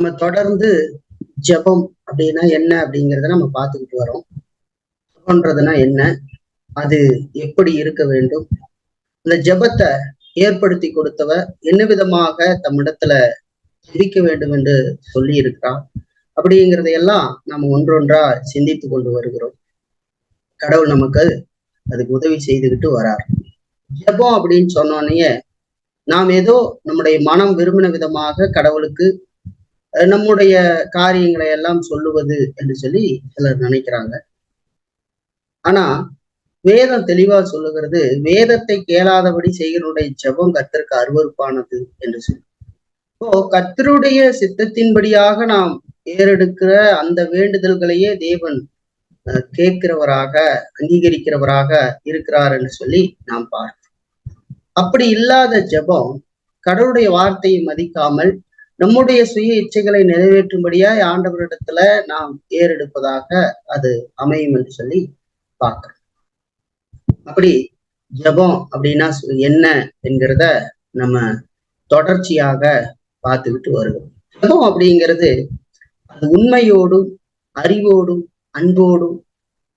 நம்ம தொடர்ந்து ஜெபம் அப்படின்னா என்ன அப்படிங்கிறத நம்ம பார்த்துக்கிட்டு வரோம். ஜெபம்ன்றதுன்னா என்ன, அது எப்படி இருக்க வேண்டும், அந்த ஜெபத்தை ஏற்படுத்தி கொடுத்தவர் என்ன விதமாக தம்மிடத்துல ஜெபிக்க வேண்டும் என்று சொல்லி இருக்கிறார் அப்படிங்கிறதையெல்லாம் நம்ம ஒன்றொன்றா சிந்தித்து கொண்டு வருகிறோம். கடவுள் நமக்கு அதுக்கு உதவி செய்துகிட்டு வரார். ஜெபம் அப்படின்னு சொன்னோடனே நாம் ஏதோ நம்முடைய மனம் விரும்பின விதமாக கடவுளுக்கு நம்முடைய காரியங்களை எல்லாம் சொல்லுவது என்று சொல்லி சிலர் நினைக்கிறாங்க. ஆனா வேதம் தெளிவா சொல்லுகிறது, வேதத்தை கேளாதபடி செய்கிறனுடைய ஜெபம் கர்த்தருக்கு அருவருப்பானது என்று சொல்லி. இப்போ கர்த்தருடைய சித்தத்தின்படியாக நாம் ஏறெடுக்கிற அந்த வேண்டுதல்களையே தேவன் கேட்கிறவராக அங்கீகரிக்கிறவராக இருக்கிறார் என்று சொல்லி நாம் பார்க்கிறோம். அப்படி இல்லாத ஜெபம் கடவுளுடைய வார்த்தையை மதிக்காமல் நம்முடைய சுய இச்சைகளை நிறைவேற்றும்படியாய் ஆண்டவரிடத்துல நாம் ஏறெடுப்பதாக அது அமையும் என்று சொல்லி பார்க்கிறோம். அப்படி ஜெபம் அப்படின்னா என்ன என்கிறத நம்ம தொடர்ச்சியாக பார்த்துக்கிட்டு வருகிறோம். ஜெபம் அப்படிங்கிறது அது உண்மையோடும் அறிவோடும் அன்போடும்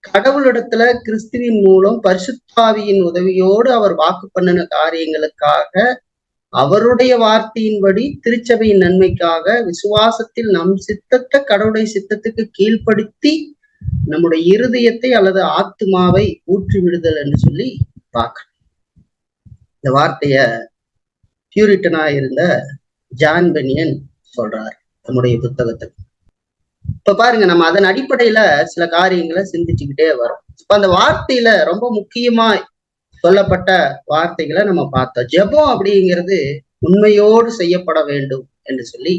கடவுளிடத்துல கிறிஸ்துவின் மூலம் பரிசுத்தாவியின் உதவியோடு அவர் வாக்கு பண்ணின காரியங்களுக்காக அவருடைய வார்த்தையின்படி திருச்சபையின் நன்மைக்காக விசுவாசத்தில் நம் சித்தத்தை கடவுளுடைய சித்தத்துக்கு கீழ்ப்படுத்தி நம்முடைய இருதயத்தை அல்லது ஆத்மாவை ஊற்றி விடுதல் என்று சொல்லி பார்க்க. இந்த வார்த்தைய பியூரிட்டனா இருந்த ஜான் பெனியன் சொல்றார் நம்முடைய புத்தகத்தில். இப்ப பாருங்க, நம்ம அதன் அடிப்படையில சில காரியங்களை சிந்திச்சுக்கிட்டே வரோம். இப்ப அந்த வார்த்தையில ரொம்ப முக்கியமா சொல்லப்பட்ட வார்த்தைகளை நம்ம பார்த்தோம். ஜெபம் அப்படிங்கிறது உண்மையோடு செய்யப்பட வேண்டும் என்று சொல்லி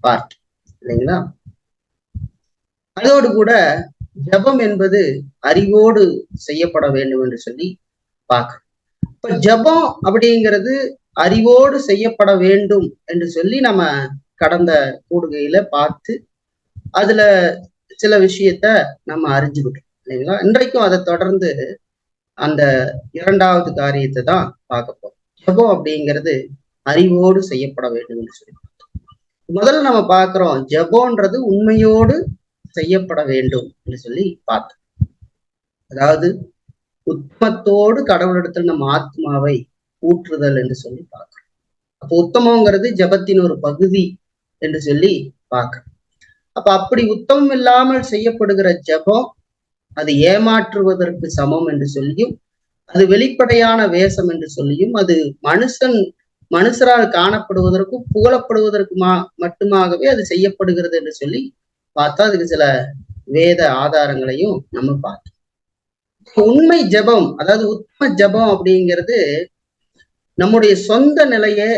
பார்த்தோம் இல்லைங்களா? அதோடு கூட ஜெபம் என்பது அறிவோடு செய்யப்பட வேண்டும் என்று சொல்லி பார்க்க. இப்ப ஜெபம் அப்படிங்கிறது அறிவோடு செய்யப்பட வேண்டும் என்று சொல்லி நம்ம கடந்த கூடுகையில பார்த்து அதுல சில விஷயத்த நம்ம அறிஞ்சுக்கிட்டோம் இல்லைங்களா? இன்றைக்கும் அதை தொடர்ந்து அந்த இரண்டாவது காரியத்தை தான் பார்க்க போறோம். ஜெபம் அப்படிங்கிறது அறிவோடு செய்யப்பட வேண்டும் என்று சொல்லி முதல்ல நம்ம பார்க்கிறோம். ஜெபம்ன்றது உண்மையோடு செய்யப்பட வேண்டும் என்று சொல்லி பார்த்தோம். அதாவது உத்தமத்தோடு கடவுளிடத்தில் நம்ம ஆத்மாவை ஊற்றுதல் என்று சொல்லி பார்க்கிறோம். அப்போ உத்தமங்கிறது ஜெபத்தின் ஒரு பகுதி என்று சொல்லி பார்க்கிறோம். அப்ப அப்படி உத்தமம் இல்லாமல் செய்யப்படுகிற ஜெபம் அது ஏமாற்றுவதற்கு சமம் என்று சொல்லியும், அது வெளிப்படையான வேஷம் என்று சொல்லியும், அது மனுஷரால் காணப்படுவதற்கும் புகழப்படுவதற்கு மட்டுமாகவே அது செய்யப்படுகிறது என்று சொல்லி பார்த்தா அதுக்கு சில வேத ஆதாரங்களையும் நம்ம பார்த்தோம். உண்மை ஜெபம், அதாவது உத்தம ஜெபம் அப்படிங்கிறது நம்முடைய சொந்த நிலையை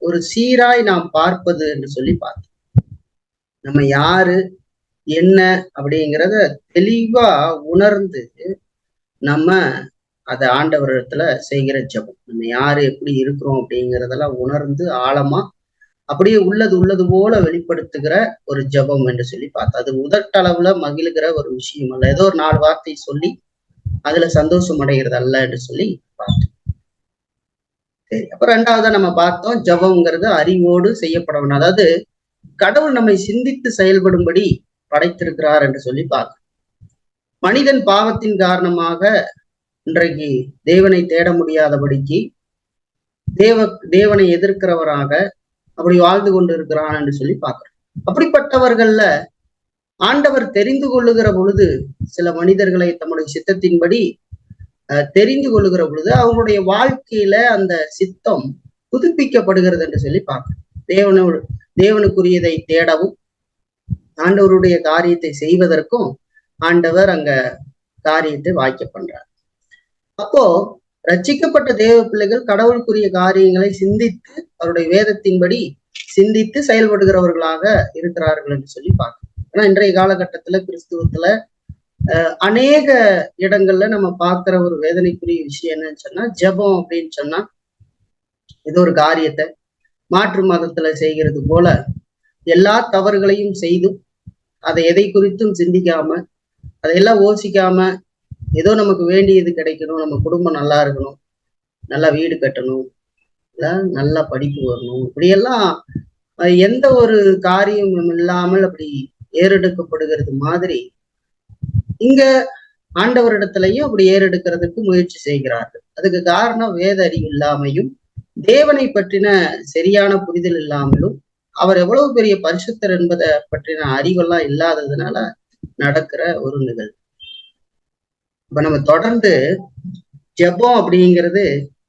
ஒரு சீராய் நாம் பார்ப்பது என்று சொல்லி பார்த்தோம். நம்ம யாரு என்ன அப்படிங்கிறத தெளிவா உணர்ந்து நம்ம அதை ஆண்டவரிடத்துல செய்கிற ஜெபம். நம்ம யாரு எப்படி இருக்கிறோம் அப்படிங்கிறதெல்லாம் உணர்ந்து ஆழமா அப்படியே உள்ளது போல வெளிப்படுத்துகிற ஒரு ஜெபம் என்று சொல்லி பார்த்தோம். அது உதட்டளவுல மகிழ்கிற ஒரு விஷயம் அல்ல, ஏதோ ஒரு 4 வார்த்தை சொல்லி அதுல சந்தோஷம் அடைகிறது அல்ல என்று சொல்லி பார்த்தோம். சரி, அப்புறம் 2வதா நம்ம பார்த்தோம் ஜெபம்ங்கிறது அறிவோடு செய்யப்படணும். அதாவது கடவுள் நம்மை சிந்தித்து செயல்படும்படி படைத்திருக்கிறார் என்று சொல்லி பார்க்கிறோம். மனிதன் பாவத்தின் காரணமாக இன்றைக்கு தேவனை தேட முடியாதபடிக்கு தேவனை எதிர்க்கிறவராக அப்படி வாழ்ந்து கொண்டு இருக்கிறான் என்று சொல்லி பார்க்கிறோம். அப்படிப்பட்டவர்கள்ல ஆண்டவர் தெரிந்து கொள்ளுகிற பொழுது சில மனிதர்களை தம்முடைய சித்தத்தின்படி தெரிந்து கொள்ளுகிற பொழுது அவங்களுடைய வாழ்க்கையில அந்த சித்தம் புதுப்பிக்கப்படுகிறது என்று சொல்லி பார்க்கிறோம். தேவனுக்குரியதை தேடவும் ஆண்டவருடைய காரியத்தை செய்வதற்கும் ஆண்டவர் அங்க காரியத்தை வாய்க்க பண்றார். அப்போ ரட்சிக்கப்பட்ட தேவ பிள்ளைகள் கடவுளுக்குரிய காரியங்களை சிந்தித்து அவருடைய வேதத்தின்படி சிந்தித்து செயல்படுகிறவர்களாக இருக்கிறார்கள் என்று சொல்லி பார்க்கணும். ஏன்னா இன்றைய காலகட்டத்துல கிறிஸ்துவத்துல அநேக இடங்கள்ல நம்ம பார்க்கிற ஒரு வேதனைக்குரிய விஷயம் என்னன்னு சொன்னா, ஜெபம் அப்படின்னு சொன்னா ஏதோ ஒரு காரியத்தை மாற்று மதத்துல செய்கிறது போல எல்லா தவறுகளையும் செய்தும் அதை எதை குறித்தும் சிந்திக்காம அதையெல்லாம் யோசிக்காம ஏதோ நமக்கு வேண்டியது கிடைக்கணும், நம்ம குடும்பம் நல்லா இருக்கணும், நல்லா வீடு கட்டணும், நல்லா படிப்பு வரணும், இப்படியெல்லாம் எந்த ஒரு காரியமும் இல்லாமல் அப்படி ஏறெடுக்கப்படுகிறது மாதிரி இங்க ஆண்டவரிடத்திலையும் அப்படி ஏறெடுக்கிறதுக்கு முயற்சி செய்கிறார்கள். அதுக்கு காரணம் வேத அறிவு இல்லாமையும் தேவனை பற்றின சரியான புரிதல் இல்லாமலும் அவர் எவ்வளவு பெரிய பரிசுத்தர் என்பதை பற்றின அறிவெல்லாம் இல்லாததுனால நடக்கிற ஒரு நிகழ்வு. இப்ப நம்ம தொடர்ந்து ஜெபம் அப்படிங்கிறது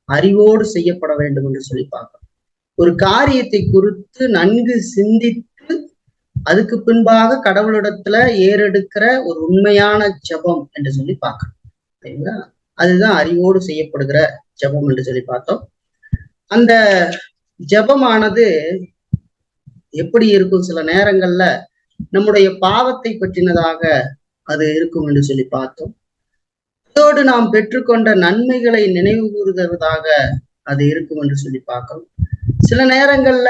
அறிவோடு செய்யப்பட வேண்டும் என்று சொல்லி பார்க்கிறோம். ஒரு காரியத்தை குறித்து நன்கு சிந்தித்து அதுக்கு பின்பாக கடவுளிடத்துல ஏறெடுக்கிற ஒரு உண்மையான ஜெபம் என்று சொல்லி பார்க்கணும். சரிங்களா? அதுதான் அறிவோடு செய்யப்படுகிற ஜெபம் என்று சொல்லி பார்த்தோம். அந்த ஜெபமானது எப்படி இருக்கும்? சில நேரங்கள்ல நம்முடைய பாவத்தை பற்றினதாக அது இருக்கும் என்று சொல்லி பார்த்தோம். அதோடு நாம் பெற்றுக்கொண்ட நன்மைகளை நினைவு கூறுகிறதாக அது இருக்கும் என்று சொல்லி பார்க்கிறோம். சில நேரங்கள்ல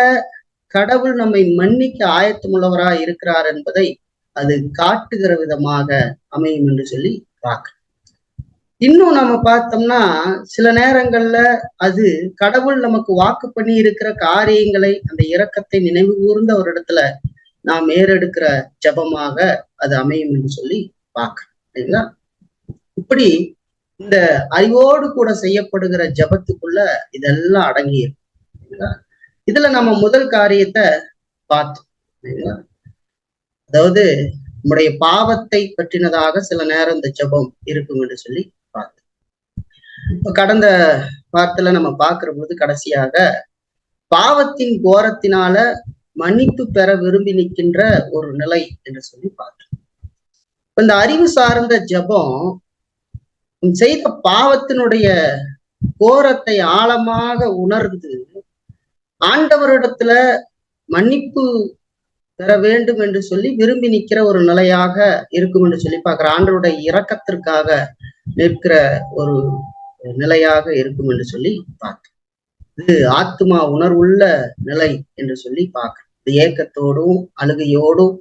கடவுள் நம்மை மன்னிக்க ஆயத்தமுள்ளவராக இருக்கிறார் என்பதை அது காட்டுகிற விதமாக அமையும் என்று சொல்லி பார்க்கிறோம். இன்னும் நம்ம பார்த்தோம்னா சில நேரங்கள்ல அது கடவுள் நமக்கு வாக்கு பண்ணி இருக்கிற காரியங்களை, அந்த இரக்கத்தை நினைவு கூர்ந்த ஒரு இடத்துல நாம் ஏறெடுக்கிற ஜபமாக அது அமையும் என்று சொல்லி பார்க்கிறோம். சரிங்களா? இப்படி இந்த அறிவோடு கூட செய்யப்படுகிற ஜபத்துக்குள்ள இதெல்லாம் அடங்கி இருக்கு. இதுல நம்ம முதல் காரியத்தை பார்த்தோம். அதாவது நம்முடைய பாவத்தை பற்றினதாக சில நேரம் இந்த ஜபம் இருக்கும் என்று சொல்லி பார்த்தோம். இப்ப கடந்த வாரத்துல நம்ம பார்க்கிற பொழுது கடைசியாக பாவத்தின் கோரத்தினால மன்னிப்பு பெற விரும்பி நிற்கின்ற ஒரு நிலை என்று சொல்லி பார்த்தோம். இந்த அறிவு சார்ந்த ஜபம் செய்த பாவத்தினுடைய கோரத்தை ஆழமாக உணர்ந்து ஆண்டவரிடத்துல மன்னிப்பு பெற வேண்டும் என்று சொல்லி விரும்பி நிற்கிற ஒரு நிலையாக இருக்கும் என்று சொல்லி பார்க்கிற ஆண்டவருடைய இரக்கத்திற்காக நிற்கிற ஒரு நிலையாக இருக்கும் என்று சொல்லி பார்க்க. இது ஆத்மா உணர்வுள்ள நிலை என்று சொல்லி பார்க்க. இது ஏக்கத்தோடும் அழுகையோடும்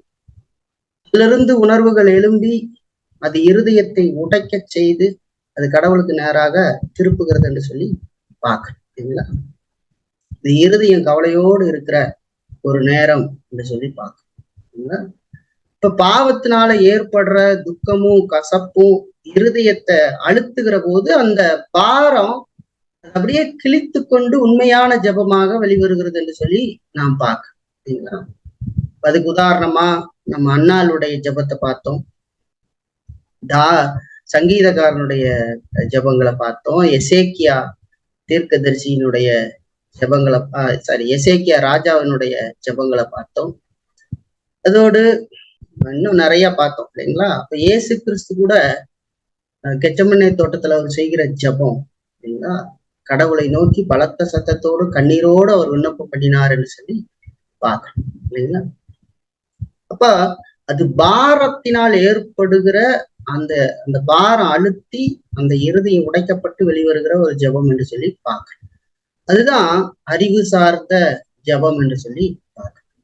அதிலிருந்து உணர்வுகள் எழும்பி அது இருதயத்தை உடைக்க செய்து அது கடவுளுக்கு நேராக திருப்புகிறது என்று சொல்லி பார்க்கறீங்களா? இது இருதயம் கவலையோடு இருக்கிற ஒரு நேரம் என்று சொல்லி பார்க்கறீங்களா? இப்ப பாவத்தினால ஏற்படுற துக்கமும் கசப்பும் இருதயத்தை அழுத்துகிற போது அந்த பாரம் அப்படியே கிழித்து கொண்டு உண்மையான ஜபமாக வெளிவருகிறது என்று சொல்லி நாம் பார்க்கறீங்களா? அதுக்கு உதாரணமா நம்ம அண்ணாளுடைய ஜபத்தை பார்த்தோம், சங்கீதக்காரனுடைய ஜபங்களை பார்த்தோம், எசேக்கியா தீர்க்கதரிசியினுடைய ஜபங்களை எசேக்கியா ராஜாவினுடைய ஜபங்களை பார்த்தோம். அதோடு இன்னும் நிறைய பார்த்தோம் இல்லைங்களா? அப்ப இயேசு கிறிஸ்து கூட கெச்சமனே தோட்டத்துல அவர் செய்கிற ஜபம் இல்லைங்களா, கடவுளை நோக்கி பலத்த சத்தத்தோடு கண்ணீரோடு அவர் விண்ணப்பம் பண்ணினார்ன்னு சொல்லி பார்க்கணும் இல்லைங்களா? அப்ப அது பாரத்தினால் ஏற்படுகிற அந்த அந்த பாரம் அழுத்தி அந்த இறுதியை உடைக்கப்பட்டு வெளிவருகிற ஒரு ஜபம் என்று சொல்லி பார்க்கணும். அதுதான் அறிவு சார்ந்த ஜபம் என்று சொல்லி பார்க்கணும்.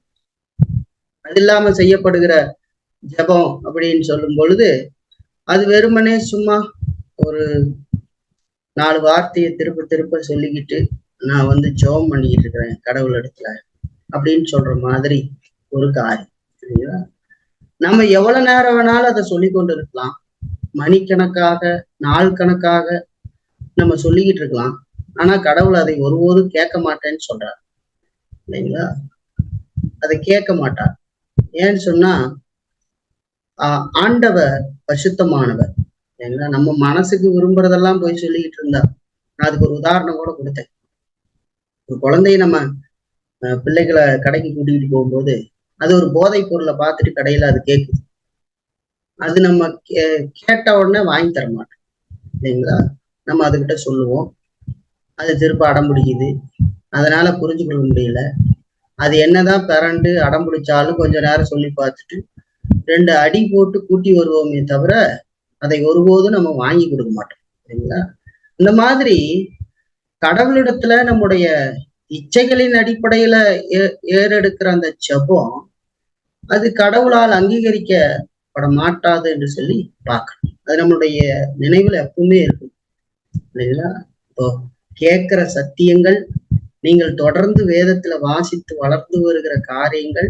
அது இல்லாம செய்யப்படுகிற ஜபம் அப்படின்னு சொல்லும் பொழுது அது வெறுமனே சும்மா ஒரு 4 வார்த்தையை திருப்ப திருப்ப சொல்லிக்கிட்டு நான் வந்து ஜெபம் பண்ணிக்கிட்டு இருக்கிறேன் கடவுள் இடத்துல அப்படின்னு சொல்ற மாதிரி ஒரு காரியம். சரிங்களா? நம்ம எவ்வளவு நேரம் வேணாலும் அதை சொல்லி கொண்டு இருக்கலாம், மணிக்கணக்காக நாள் கணக்காக நம்ம சொல்லிக்கிட்டு இருக்கலாம். ஆனா கடவுள் அதை ஒருபோதும் கேட்க மாட்டேன்னு சொல்றார் இல்லைங்களா? அதை கேட்க மாட்டார். ஏன்னு சொன்னா ஆண்டவர் பரிசுத்தமானவர் இல்லைங்களா? நம்ம மனசுக்கு விரும்புறதெல்லாம் போய் சொல்லிக்கிட்டு இருந்தா, நான் அதுக்கு ஒரு உதாரணம் கூட கொடுத்தேன். ஒரு குழந்தைய நம்ம பிள்ளைகளை கடைக்கு கூட்டிகிட்டு போகும்போது அது ஒரு போதைப் பொருளை பார்த்துட்டு கடையில அது கேட்குது. அது நம்ம கேட்ட உடனே வாங்கி தர மாட்டோம் இல்லைங்களா? நம்ம அதுகிட்ட சொல்லுவோம், அது திருப்ப அடம் பிடிக்குது, அதனால புரிஞ்சு கொள்ள முடியல. அது என்னதான் பிறண்டு அடம் பிடிச்சாலும் கொஞ்ச நேரம் சொல்லி பார்த்துட்டு 2 அடி போட்டு கூட்டி வருவோமே தவிர அதை ஒருபோதும் நம்ம வாங்கி கொடுக்க மாட்டோம் சரிங்களா? இந்த மாதிரி கடவுளிடத்துல நம்முடைய இச்சைகளின் அடிப்படையில ஏறெடுக்கிற அந்த ஜபம் அது கடவுளால் அங்கீகரிக்கப்பட மாட்டாது என்று சொல்லி பார்க்கணும். அது நம்மளுடைய நினைவுல எப்பவுமே இருக்கும் இல்லைங்களா? இப்போ கேட்கிற சத்தியங்கள் நீங்கள் தொடர்ந்து வேதத்துல வாசித்து வளர்ந்து வருகிற காரியங்கள்,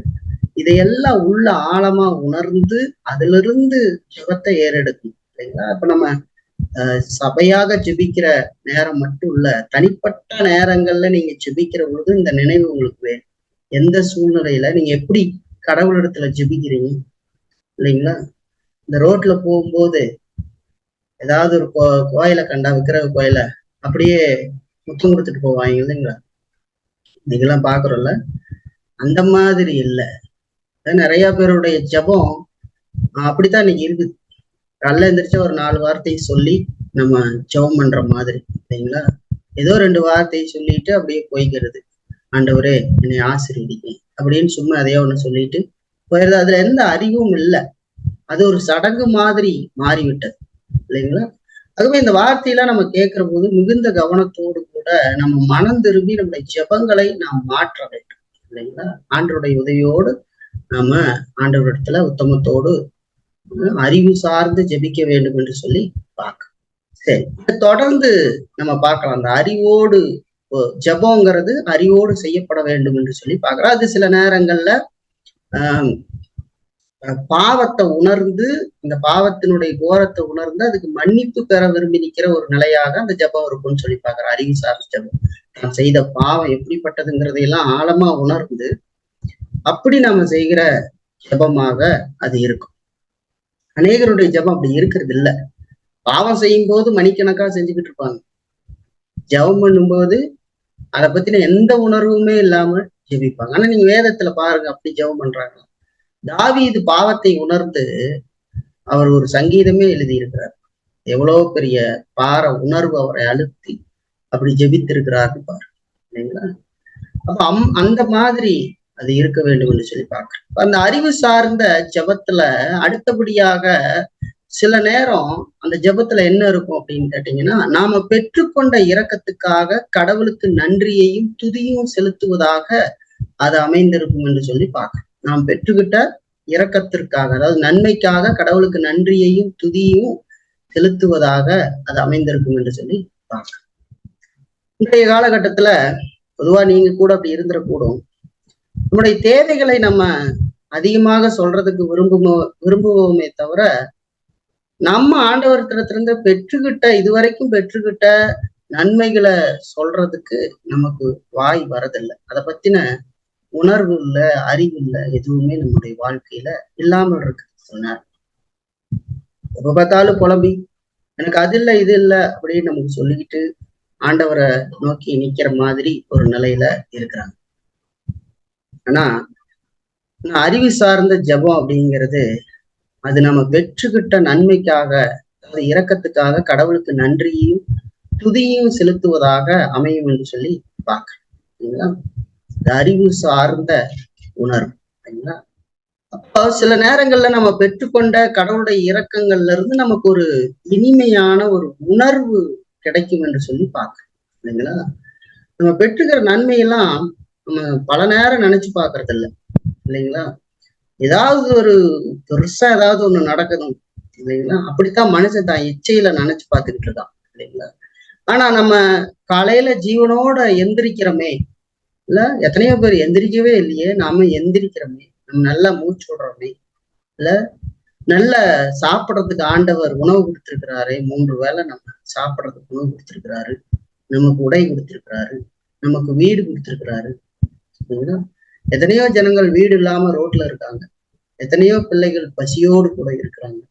இதையெல்லாம் உள்ள ஆழமா உணர்ந்து அதிலிருந்து ஜெபத்தை ஏறெடுக்கணும் இல்லைங்களா? இப்ப நம்ம சபையாக ஜெபிக்கிற நேரம் மட்டும் இல்ல, தனிப்பட்ட நேரங்கள்ல நீங்க ஜெபிக்கிற பொழுது இந்த நினைவு உங்களுக்கு வேணும். எந்த சூழ்நிலையில நீங்க எப்படி கடவுளிடத்துல ஜெபிக்கிறீங்க இல்லைங்களா? இந்த ரோட்ல போகும்போது ஏதாவது ஒரு கோயிலை கண்டா, விக்கிரக கோயில அப்படியே முத்தம் கொடுத்துட்டு போவாங்க இல்லைங்களா? நீங்கெல்லாம் பாக்குறோம்ல, அந்த மாதிரி இல்லை. நிறைய பேருடைய ஜபம் அப்படித்தான் இன்னைக்கு இருக்குது. காலைல எந்திரிச்சா ஒரு 4 வார்த்தையை சொல்லி நம்ம ஜெபம் பண்ற மாதிரி இல்லைங்களா? ஏதோ 2 வார்த்தையை சொல்லிட்டு அப்படியே போய்க்கிறது. ஆண்டவரே என்னை ஆசீர்வதிங்க அப்படின்னு சும்மா அதையோ ஒண்ணு சொல்லிட்டு போயிருது. அதுல எந்த அறிவும் இல்லை. அது ஒரு சடங்கு மாதிரி மாறிவிட்டது இல்லைங்களா? அதுவே இந்த வார்த்தையெல்லாம் நம்ம கேட்கிற போது மிகுந்த கவனத்தோடு கூட நம்ம மனம் திரும்பி நம்முடைய ஜெபங்களை நாம் மாற்ற வேண்டும் இல்லைங்களா? ஆண்டவருடைய உதவியோடு நாம ஆண்டவரிடத்துல உத்தமத்தோடு அறிவு சார்ந்து ஜெபிக்க வேண்டும் என்று சொல்லி பார்க்க. சரி, தொடர்ந்து நம்ம பார்க்கலாம். அந்த அறிவோடு ஜெபங்கிறது அறிவோடு செய்யப்பட வேண்டும் என்று சொல்லி பார்க்கிறோம். அது சில நேரங்கள்ல பாவத்தை உணர்ந்து, இந்த பாவத்தினுடைய கோரத்தை உணர்ந்து அதுக்கு மன்னிப்பு பெற விரும்பி நிற்கிற ஒரு நிலையாக அந்த ஜெபம் இருக்கும்னு சொல்லி பார்க்கிறோம். அறிவு சார்ந்த ஜெபம், நாம் செய்த பாவம் எப்படிப்பட்டதுங்கிறதையெல்லாம் ஆழமா உணர்ந்து அப்படி நாம செய்கிற ஜெபமாக அது இருக்கும். அநேகருடைய ஜெபம் அப்படி இருக்கிறது இல்லை. பாவம் செய்யும் போது மணிக்கணக்கா செஞ்சுக்கிட்டு இருப்பாங்க. ஜெபம் பண்ணும்போது அதை பத்தின எந்த உணர்வுமே இல்லாம ஜெபிப்பாங்க. ஆனா நீங்க வேதத்துல பாருங்க, அப்படி ஜெபம் பண்றாங்க. தாவீது பாவத்தை உணர்ந்து அவர் ஒரு சங்கீதமே எழுதியிருக்கிறார். எவ்வளவு பெரிய பார உணர்வு அவரை அழுத்தி அப்படி ஜெபித்திருக்கிறார்னு பாரு இல்லைங்களா? அப்ப அந்த மாதிரி அது இருக்க வேண்டும் என்று சொல்லி பார்க்கிறேன். அந்த அறிவு சார்ந்த ஜெபத்துல அடுத்தபடியாக சில நேரம் அந்த ஜெபத்துல என்ன இருக்கும் அப்படின்னு கேட்டீங்கன்னா, நாம பெற்றுக்கொண்ட இரக்கத்துக்காக கடவுளுக்கு நன்றியையும் துதியும் செலுத்துவதாக அது அமைந்திருக்கும் என்று சொல்லி பார்க்கிறேன். நாம் பெற்றுக்கிட்ட இரக்கத்திற்காக, அதாவது நன்மைக்காக கடவுளுக்கு நன்றியையும் துதியும் செலுத்துவதாக அது அமைந்திருக்கும் என்று சொல்லி பார்க்கிறேன். இன்றைய காலகட்டத்துல பொதுவா நீங்க கூட அப்படி இருந்துடக்கூடும். நம்முடைய தேவைகளை நம்ம அதிகமாக சொல்றதுக்கு விரும்புவோமே தவிர, நம்ம ஆண்டவர்கிட்ட பெற்றுக்கிட்ட இதுவரைக்கும் பெற்றுக்கிட்ட நன்மைகளை சொல்றதுக்கு நமக்கு வாய் வரதில்லை. அதை பத்தின உணர்வு இல்ல, அறிவு இல்ல, எதுவுமே நம்முடைய வாழ்க்கையில இல்லாமல் இருக்கு. சொன்னார் எப்ப பார்த்தாலும் புலம்பி எனக்கு அது இல்லை இது இல்லை அப்படின்னு நமக்கு சொல்லிக்கிட்டு ஆண்டவரை நோக்கி நிக்கிற மாதிரி ஒரு நிலையில இருக்கிறாங்க. ஆனா அறிவு சார்ந்த ஜெபம் அப்படிங்கிறது அது நம்ம பெற்றுக்கிட்ட நன்மைக்காக, அதாவது இரக்கத்துக்காக கடவுளுக்கு நன்றியையும் துதியும் செலுத்துவதாக அமையும் என்று சொல்லி பார்க்கிறீங்களா? அறிவு சார்ந்த உணர்வு சரிங்களா? அப்போ சில நேரங்கள்ல நம்ம பெற்றுக்கொண்ட கடவுளுடைய இரக்கங்கள்ல இருந்து நமக்கு ஒரு இனிமையான ஒரு உணர்வு கிடைக்கும் என்று சொல்லி பார்க்கிறோம் இல்லைங்களா? நம்ம பெற்றுக்கிற நன்மையெல்லாம் நம்ம பல நேரம் நினைச்சு பார்க்கறது இல்லை இல்லைங்களா? ஏதாவது ஒரு பெருசா ஏதாவது ஒண்ணு நடக்கணும் இல்லைங்களா? அப்படித்தான் மனுஷன் தான் இச்சையில நினைச்சு பார்த்துக்கிட்டு இருக்கான் இல்லைங்களா? ஆனா நம்ம காலையில ஜீவனோட எந்திரிக்கிறோமே இல்ல, எத்தனையோ பேர் எந்திரிக்கவே இல்லையே, நாம எந்திரிக்கிறோமே, நம்ம நல்லா மூச்சு விடுறோமே இல்ல, நல்ல சாப்பிட்றதுக்கு ஆண்டவர் உணவு கொடுத்திருக்கிறாரு. 3 வேளை நம்ம சாப்பிட்றதுக்கு உணவு கொடுத்திருக்கிறாரு, நமக்கு உடை கொடுத்திருக்கிறாரு, நமக்கு வீடு கொடுத்திருக்கிறாரு இல்லைங்களா? எத்தனையோ ஜனங்கள் வீடு இல்லாம ரோட்ல இருக்காங்க. எத்தனையோ பிள்ளைகள் பசியோடு கூட இருக்கிறாங்க.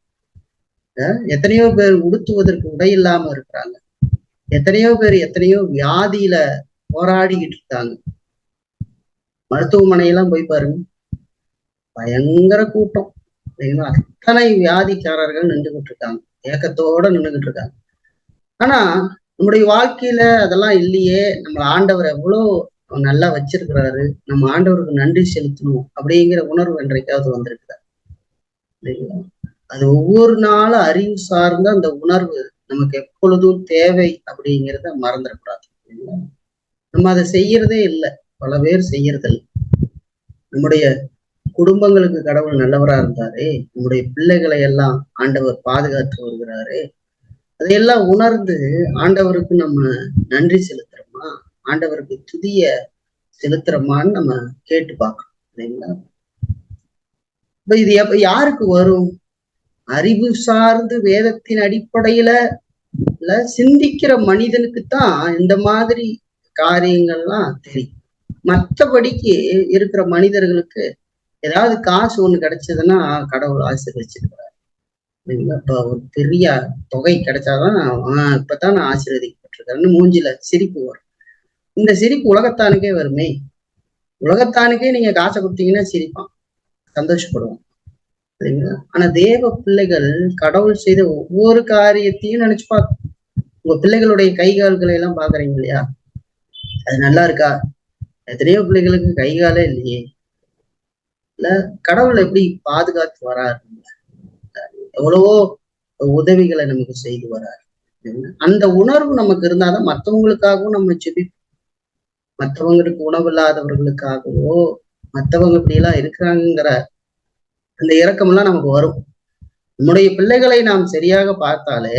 எத்தனையோ பேர் உடுத்துவதற்கு உடை இல்லாம இருக்கிறாங்க. எத்தனையோ பேர் எத்தனையோ வியாதியில போராடிக்கிட்டு இருக்காங்க. மருத்துவமனையெல்லாம் போய் பாருங்க, பயங்கர கூட்டம் இல்லைங்களா? அத்தனை வியாதிக்காரர்கள் நின்றுகிட்டு இருக்காங்க, ஏக்கத்தோட நின்றுகிட்டு இருக்காங்க. ஆனா நம்முடைய வாழ்க்கையில அதெல்லாம் இல்லையே. நம்ம ஆண்டவர் எவ்வளவு நல்லா வச்சிருக்கிறாரு, நம்ம ஆண்டவருக்கு நன்றி செலுத்தணும் அப்படிங்கிற உணர்வு என்றைக்காவது வந்திருக்குதா இல்லைங்களா? அது ஒவ்வொரு நாளும் அறிவு சார்ந்த அந்த உணர்வு நமக்கு எப்பொழுதும் தேவை அப்படிங்கிறத மறந்துடக்கூடாது இல்லைங்களா? நம்ம அதை செய்யறதே இல்லை, பல பேர் செய்யறது இல்லை. நம்முடைய குடும்பங்களுக்கு கடவுள் நல்லவரா இருந்தாரே, நம்முடைய பிள்ளைகளை எல்லாம் ஆண்டவர் பாதுகாத்து வருகிறாரே, அதையெல்லாம் உணர்ந்து ஆண்டவருக்கு நம்ம நன்றி செலுத்துறோமா? ஆண்டவருக்கு துதிய செலுத்துறோமான்னு நம்ம கேட்டு பார்க்கணும் இல்லைங்களா? இப்ப இது யாருக்கு வரும்? அறிவு சார்ந்து வேதத்தின் அடிப்படையில சிந்திக்கிற மனிதனுக்குத்தான் இந்த மாதிரி காரியங்கள்லாம் தெரியும். மற்றபடிக்கு இருக்கிற மனிதர்களுக்கு ஏதாவது காசு ஒண்ணு கிடைச்சதுன்னா கடவுள் ஆசீர்வதிச்சிருக்கிறார். இப்ப ஒரு பெரிய தொகை கிடைச்சாதான் இப்பதான் நான் ஆசீர்வதிக்கப்பட்டிருக்கேன்னு மூஞ்சில சிரிப்பு வரும். இந்த சிரிப்பு உலகத்தானுக்கே வருமே. உலகத்தானுக்கே நீங்க காசை கொடுத்தீங்கன்னா சிரிப்பான், சந்தோஷப்படுவான். சரிங்களா? ஆனா தேவ பிள்ளைகள் கடவுள் செய்த ஒவ்வொரு காரியத்தையும் நினைச்சு பார்க்க. உங்க பிள்ளைகளுடைய கை கால்களை எல்லாம் பாக்குறீங்க இல்லையா? அது நல்லா இருக்கா? எத்தனையோ பிள்ளைகளுக்கு கை காலே இல்லையே. இல்ல கடவுள் எப்படி பாதுகாத்து வராரு, எவ்வளவோ உதவிகளை நமக்கு செய்து வராரு. அந்த உணர்வு நமக்கு இருந்தாதான் மற்றவங்களுக்காகவும் நம்ம செபிப்போம். மற்றவங்களுக்கு உணவு இல்லாதவர்களுக்காகவோ மற்றவங்க இப்படி எல்லாம் இருக்கிறாங்கிற அந்த இரக்கம் எல்லாம் நமக்கு வரும். நம்முடைய பிள்ளைகளை நாம் சரியாக பார்த்தாலே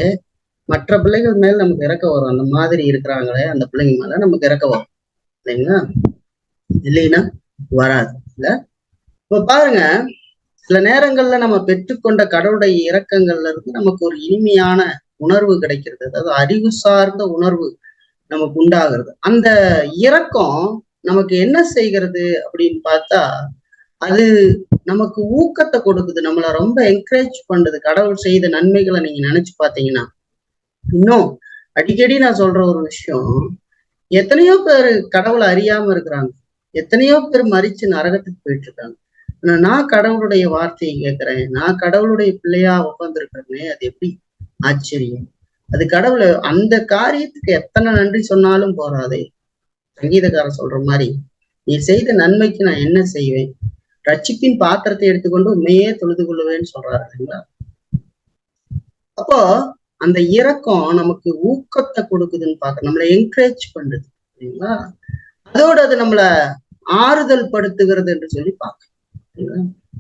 மற்ற பிள்ளைகள் மேல நமக்கு இறக்க வரும். அந்த மாதிரி இருக்கிறாங்களே அந்த பிள்ளைங்க மேல நமக்கு இறக்க வரும் இல்லைங்களா? இல்லைன்னா வராது இல்ல. இப்ப பாருங்க, சில நேரங்கள்ல நம்ம பெற்றுக்கொண்ட கடவுளுடைய இரக்கங்கள்ல இருந்து நமக்கு ஒரு இனிமையான உணர்வு கிடைக்கிறது. அதாவது அறிவு சார்ந்த உணர்வு நமக்கு உண்டாகிறது. அந்த இரக்கம் நமக்கு என்ன செய்கிறது அப்படின்னு பார்த்தா, அது நமக்கு ஊக்கத்தை கொடுக்குது, நம்மள ரொம்ப என்கரேஜ் பண்றது. கடவுள் செய்த நன்மைகளை நீங்க நினைச்சு பாத்தீங்கன்னா, இன்னும் அடிக்கடி நான் சொல்ற ஒரு விஷயம், எத்தனையோ பேர் கடவுளை அறியாம இருக்கிறாங்க, எத்தனையோ பேர் மறிச்சு நரகத்துக்கு போயிட்டு இருக்காங்க. ஆனா நான் கடவுளுடைய வார்த்தையை கேட்கிறேன், நான் கடவுளுடைய பிள்ளையா உட்கார்ந்துருக்கிறேனே, அது எப்படி ஆச்சரியம். அது கடவுளை அந்த காரியத்துக்கு எத்தனை நன்றி சொன்னாலும் போறாதே. சங்கீதக்காரன் சொல்ற மாதிரி, நீ செய்த நன்மைக்கு நான் என்ன செய்வேன், ரட்சிப்பின் பாத்திரத்தை எடுத்துக்கொண்டு உண்மையே தொழுது கொள்ளுவேன்னு சொல்றாரு இல்லைங்களா? அப்போ அந்த இரக்கம் நமக்கு ஊக்கத்தை கொடுக்குதுன்னு பார்க்க, நம்மளை என்கரேஜ் பண்ணுது இல்லைங்களா? அதோடு அது நம்மள ஆறுதல் படுத்துகிறது என்று சொல்லி பார்க்க,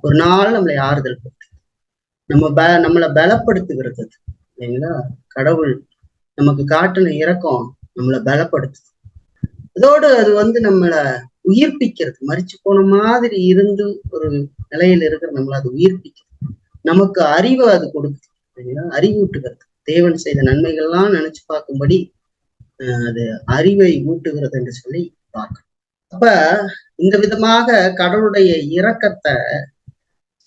ஒரு நாள் நம்மளை ஆறுதல் படுத்து நம்மளை பலப்படுத்துகிறது இல்லைங்களா? கடவுள் நமக்கு காட்டின இரக்கம் நம்மளை பலப்படுத்துது. அதோடு அது நம்மளை உயிர்ப்பிக்கிறது. மறிச்சு போன மாதிரி இருந்து ஒரு நிலையில இருக்கிற நம்மளை அது உயிர்ப்பிக்கிறது. நமக்கு அறிவை அது கொடுக்குது இல்லைங்களா? அறிவூட்டுகிறது. தேவன் செய்த நன்மைகள்லாம் நினைச்சு பார்க்கும்படி அது அறிவை ஊட்டுகிறது என்று சொல்லி பார்க்கணும். அப்ப இந்த விதமாக கடவுளுடைய இரக்கத்தை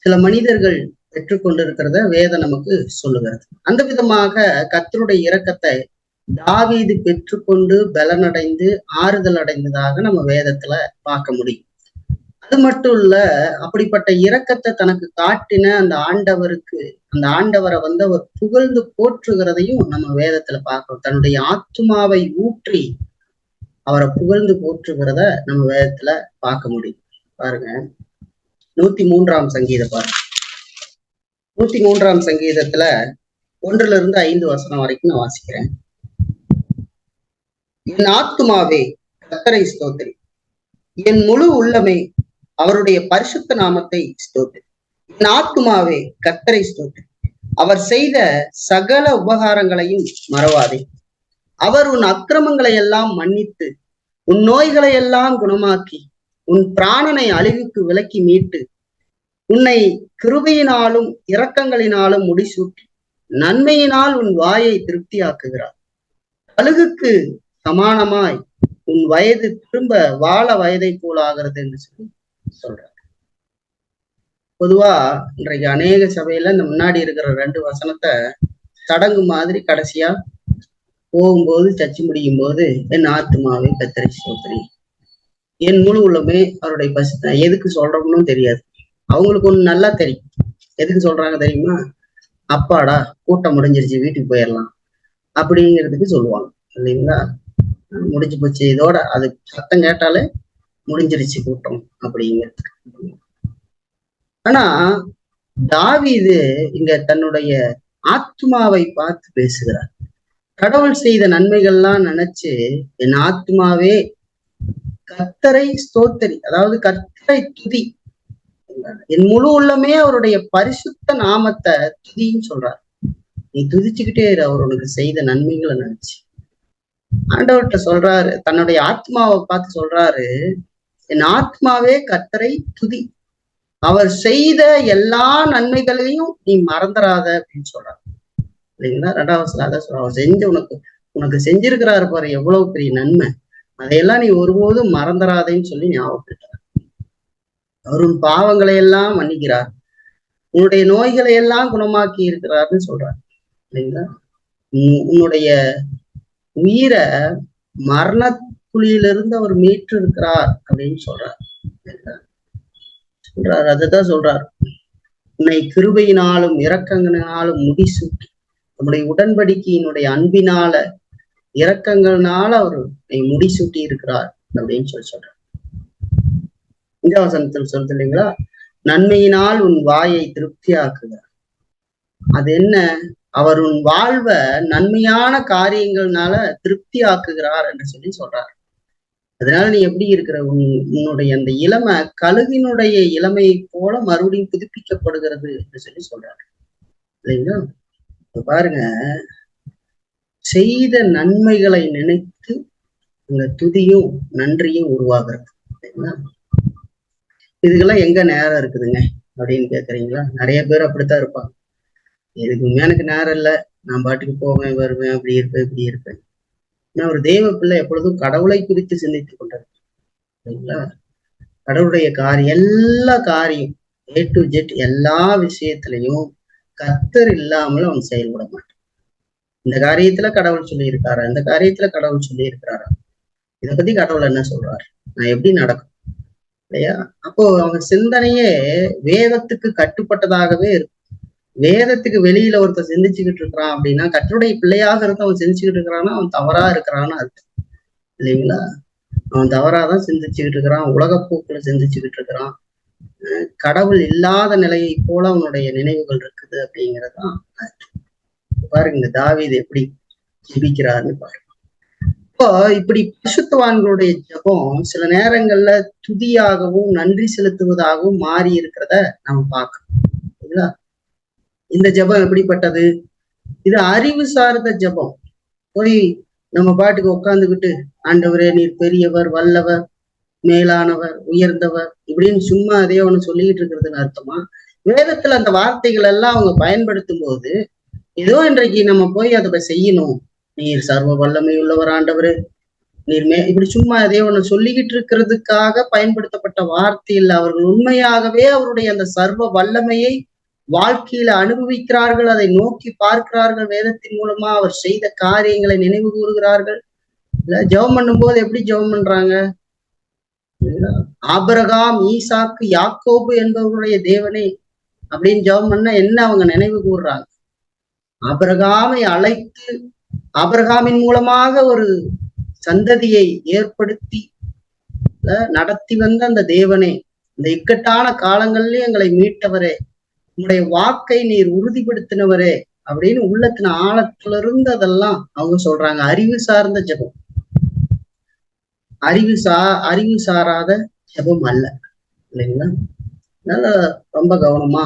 சில மனிதர்கள் பெற்றுக்கொண்டிருக்கிறத வேதம் நமக்கு சொல்லுகிறது. அந்த விதமாக கர்த்தருடைய இரக்கத்தை தாவீது பெற்றுக்கொண்டு பலனடைந்து ஆறுதல் அடைந்ததாக நம்ம வேதத்துல பார்க்க முடியும். அது மட்டும் இல்ல, அப்படிப்பட்ட இரக்கத்தை தனக்கு காட்டின அந்த ஆண்டவரை அவர் புகழ்ந்து போற்றுகிறதையும் நம்ம வேதத்துல பார்க்கிறோம். தன்னுடைய ஆத்துமாவை ஊற்றி அவரை புகழ்ந்து போற்றுகிறத நம்ம வேதத்துல பார்க்க முடியும். பாருங்க, 103ஆம் சங்கீதம் பாருங்க. 103ஆம் சங்கீதத்துல 1-5 வசனம் வரைக்கும் நான் வாசிக்கிறேன். என் ஆத்துமாவே கர்த்தரை ஸ்தோத்திரி, என் முழு உள்ளமே அவருடைய பரிசுத்த நாமத்தை ஸ்தோத்திரி. என் ஆத்துமாவே கர்த்தரை ஸ்தோத்திரி, அவர் செய்த சகல உபகாரங்களையும் மறவாதே. அவர் உன் அக்கிரமங்களை எல்லாம் மன்னித்து உன் நோய்களை எல்லாம் குணமாக்கி உன் பிராணனை அழிவுக்கு விலக்கி மீட்டு உன்னை கிருபையினாலும் இரக்கங்களினாலும் முடிசூட்டி நன்மையினால் உன் வாயை திருப்தியாக்குகிறார். கழுகுக்கு சமானமாய் உன் வயது திரும்ப வாழ வயதை போல் ஆகிறது என்று சொல்லி சொல்றார். பொதுவா இன்றைக்கு அநேக சபையில இந்த முன்னாடி இருக்கிற 2 வசனத்தை சடங்கு மாதிரி கடைசியா போகும்போது சர்ச்சை முடியும் போது, என் ஆத்துமாவே கர்த்தரை ஸ்தோத்திரி, என் முழு உள்ளமே அவருடைய பரிசுத்த, எதுக்கு சொல்றோம்னு தெரியாது. அவங்களுக்கு ஒண்ணு நல்லா தெரியும், எதுக்கு சொல்றாங்க தெரியுமா? அப்பாடா கூட்டம் முடிஞ்சிருச்சு, வீட்டுக்கு போயிடலாம் அப்படிங்கிறதுக்கு சொல்லுவாங்க இல்லைங்களா? முடிஞ்சு போச்சு, இதோட அது சத்தம் கேட்டாலே முடிஞ்சிருச்சு கூட்டம் அப்படிங்கிறது. ஆனா தாவீது இங்க தன்னுடைய ஆத்மாவை பார்த்து பேசுகிறார். கடவுள் செய்த நன்மைகள்லாம் நினைச்சு, என் ஆத்மாவே கர்த்தரை ஸ்தோத்திரி, அதாவது கர்த்தரை துதி, என் முழு உள்ளமே அவருடைய பரிசுத்த நாமத்தை துதின்னு சொல்றார். நீ துதிச்சுக்கிட்டே இரு அவர் உனக்கு செய்த நன்மைகளை நினைச்சு. ஆண்டவர்கிட்ட சொல்றாரு, தன்னுடைய ஆத்மாவை பார்த்து சொல்றாரு, என் ஆத்மாவே கர்த்தரை துதி, அவர் செய்த எல்லா நன்மைகளையும் நீ மறந்துடாத அப்படின்னு சொல்றாரு இல்லைங்களா. 2வது அதான் சொல்ற, அவர் செஞ்ச உனக்கு உனக்கு செஞ்சிருக்கிறாரு பாரு எவ்வளவு பெரிய நன்மை, அதையெல்லாம் நீ ஒருபோதும் மறந்துடாதேன்னு சொல்லி ஞாபகப்படுத்துறார். அவரும் பாவங்களை எல்லாம் மன்னிக்கிறார், உன்னுடைய நோய்களை எல்லாம் குணமாக்கி இருக்கிறார்னு சொல்றார் இல்லைங்களா. உன்னுடைய உயிரை மரண குழியிலிருந்து அவர் மீட்டு இருக்கிறார் அப்படின்னு சொல்றார். அதுதான் சொல்றார், உன்னை கிருபையினாலும் இரக்கங்களினாலும் முடிசூட்டி நம்முடைய உடன்படிக்கையினுடைய அன்பினால இரக்கங்கள்னால அவர் முடிசூட்டி இருக்கிறார் அப்படின்னு சொல்றார். 5வது வசனத்தில் சொல்றது இல்லைங்களா, நன்மையினால் உன் வாயை திருப்தியாக்குகிறார். அது என்ன, அவர் உன் வாழ்வை நன்மையான காரியங்கள்னால திருப்தி ஆக்குகிறார் என்று சொல்லி சொல்றார். அதனால நீ எப்படி இருக்கிற, உன்னுடைய அந்த இளமை கழுகினுடைய இளமையை போல மறுபடியும் புதுப்பிக்கப்படுகிறது என்று சொல்லி சொல்றாரு இல்லைங்களா. பாருங்க, செய்த நன்மைகளை நினைத்து அந்த துதியும் நன்றியும் உருவாகிறது இல்லைங்களா. இதுக்கெல்லாம் எங்க நேரம் இருக்குதுங்க அப்படின்னு கேக்குறீங்களா. நிறைய பேர் அப்படித்தான் இருப்பாங்க, எதுக்குமே எனக்கு நேரம் இல்லை, நான் பாட்டுக்கு போவேன் வருவேன், அப்படி இருப்பேன் இப்படி இருப்பேன். ஆனா ஒரு தெய்வ பிள்ளை எப்பொழுதும் கடவுளை குறித்து சிந்தித்துக் கொண்டிருக்கேன் சரிங்களா. கடவுளுடைய காரியம், எல்லா காரியம் A to Z எல்லா விஷயத்திலையும் கர்த்தர் இல்லாமல் அவன் செயல்பட மாட்டான். இந்த காரியத்துல கடவுள் சொல்லி இருக்காரா, இந்த காரியத்துல கடவுள் சொல்லி இருக்கிறாரா, இதை பத்தி கடவுள் என்ன சொல்றாரு, நான் எப்படி நடக்கும் இல்லையா. அப்போ அவங்க சிந்தனையே வேதத்துக்கு கட்டுப்பட்டதாகவே இருக்கும். வேதத்துக்கு வெளியில ஒருத்தர் சிந்திச்சுக்கிட்டு இருக்கிறான் அப்படின்னா, கர்த்தருடைய பிள்ளையாக இருந்து அவன் சிந்திச்சுக்கிட்டு இருக்கிறான்னா அவன் தவறா இருக்கிறான்னு அர்த்தம் இல்லைங்களா. அவன் தவறாதான் சிந்திச்சுக்கிட்டு இருக்கிறான், உலகப்போக்குல சிந்திச்சுக்கிட்டு இருக்கிறான், கடவுள் இல்லாத நிலையை போல அவனுடைய நினைவுகள் இருக்குது அப்படிங்கிறதான் பாருங்க. தாவீது எப்படி ஜெபிக்கிறாருன்னு பாருங்க. இப்போ இப்படி பரிசுத்தவான்களுடைய ஜெபம் சில நேரங்கள்ல துதியாகவும் நன்றி செலுத்துவதாகவும் மாறி இருக்கிறத நம்ம பார்க்கணும். இந்த ஜெபம் எப்படிப்பட்டது, இது அறிவு சார்ந்த ஜெபம். போய் நம்ம பாட்டுக்கு உட்காந்துக்கிட்டு ஆண்டவரே நீர் பெரியவர் வல்லவர் மேலானவர் உயர்ந்தவர் இப்படின்னு சும்மா அதே ஒண்ணு சொல்லிக்கிட்டு இருக்கிறதுன்னு அர்த்தமா. வேதத்துல அந்த வார்த்தைகள் எல்லாம் அவங்க பயன்படுத்தும் போது ஏதோ இன்றைக்கு நம்ம போய் அதை செய்யணும், நீர் சர்வ வல்லமை உள்ளவர் ஆண்டவரு நீர் இப்படி சும்மா அதே ஒண்ணு சொல்லிக்கிட்டு இருக்கிறதுக்காக பயன்படுத்தப்பட்ட வார்த்தை இல்லை. அவர்கள் உண்மையாகவே அவருடைய அந்த சர்வ வல்லமையை வாழ்க்கையில அனுபவிக்கிறார்கள், அதை நோக்கி பார்க்கிறார்கள், வேதத்தின் மூலமா அவர் செய்த காரியங்களை நினைவு கூறுகிறார்கள். இல்ல ஜெபம் பண்ணும் போது எப்படி ஜெபம் பண்றாங்க, ஆபிரகாம் ஈசாக்கு யாக்கோபு என்பவருடைய தேவனே அப்படின்னு ஜெபம் பண்ண என்ன அவங்க நினைவு கூறுறாங்க, ஆபிரகாமை அழைத்து ஆபிரகாமின் மூலமாக ஒரு சந்ததியை ஏற்படுத்தி நடத்தி வந்த அந்த தேவனே, இந்த இக்கட்டான காலங்களிலே எங்களை மீட்டவரே, உங்களுடைய வாக்கை நீர் உறுதிப்படுத்தினவரே அப்படின்னு உள்ளத்தின ஆழத்துல இருந்து அதெல்லாம் அவங்க சொல்றாங்க. அறிவு சார்ந்த ஜெபம், அறிவு சாராத ஜெபம் அல்ல இல்லைங்களா. அதனால ரொம்ப கவனமா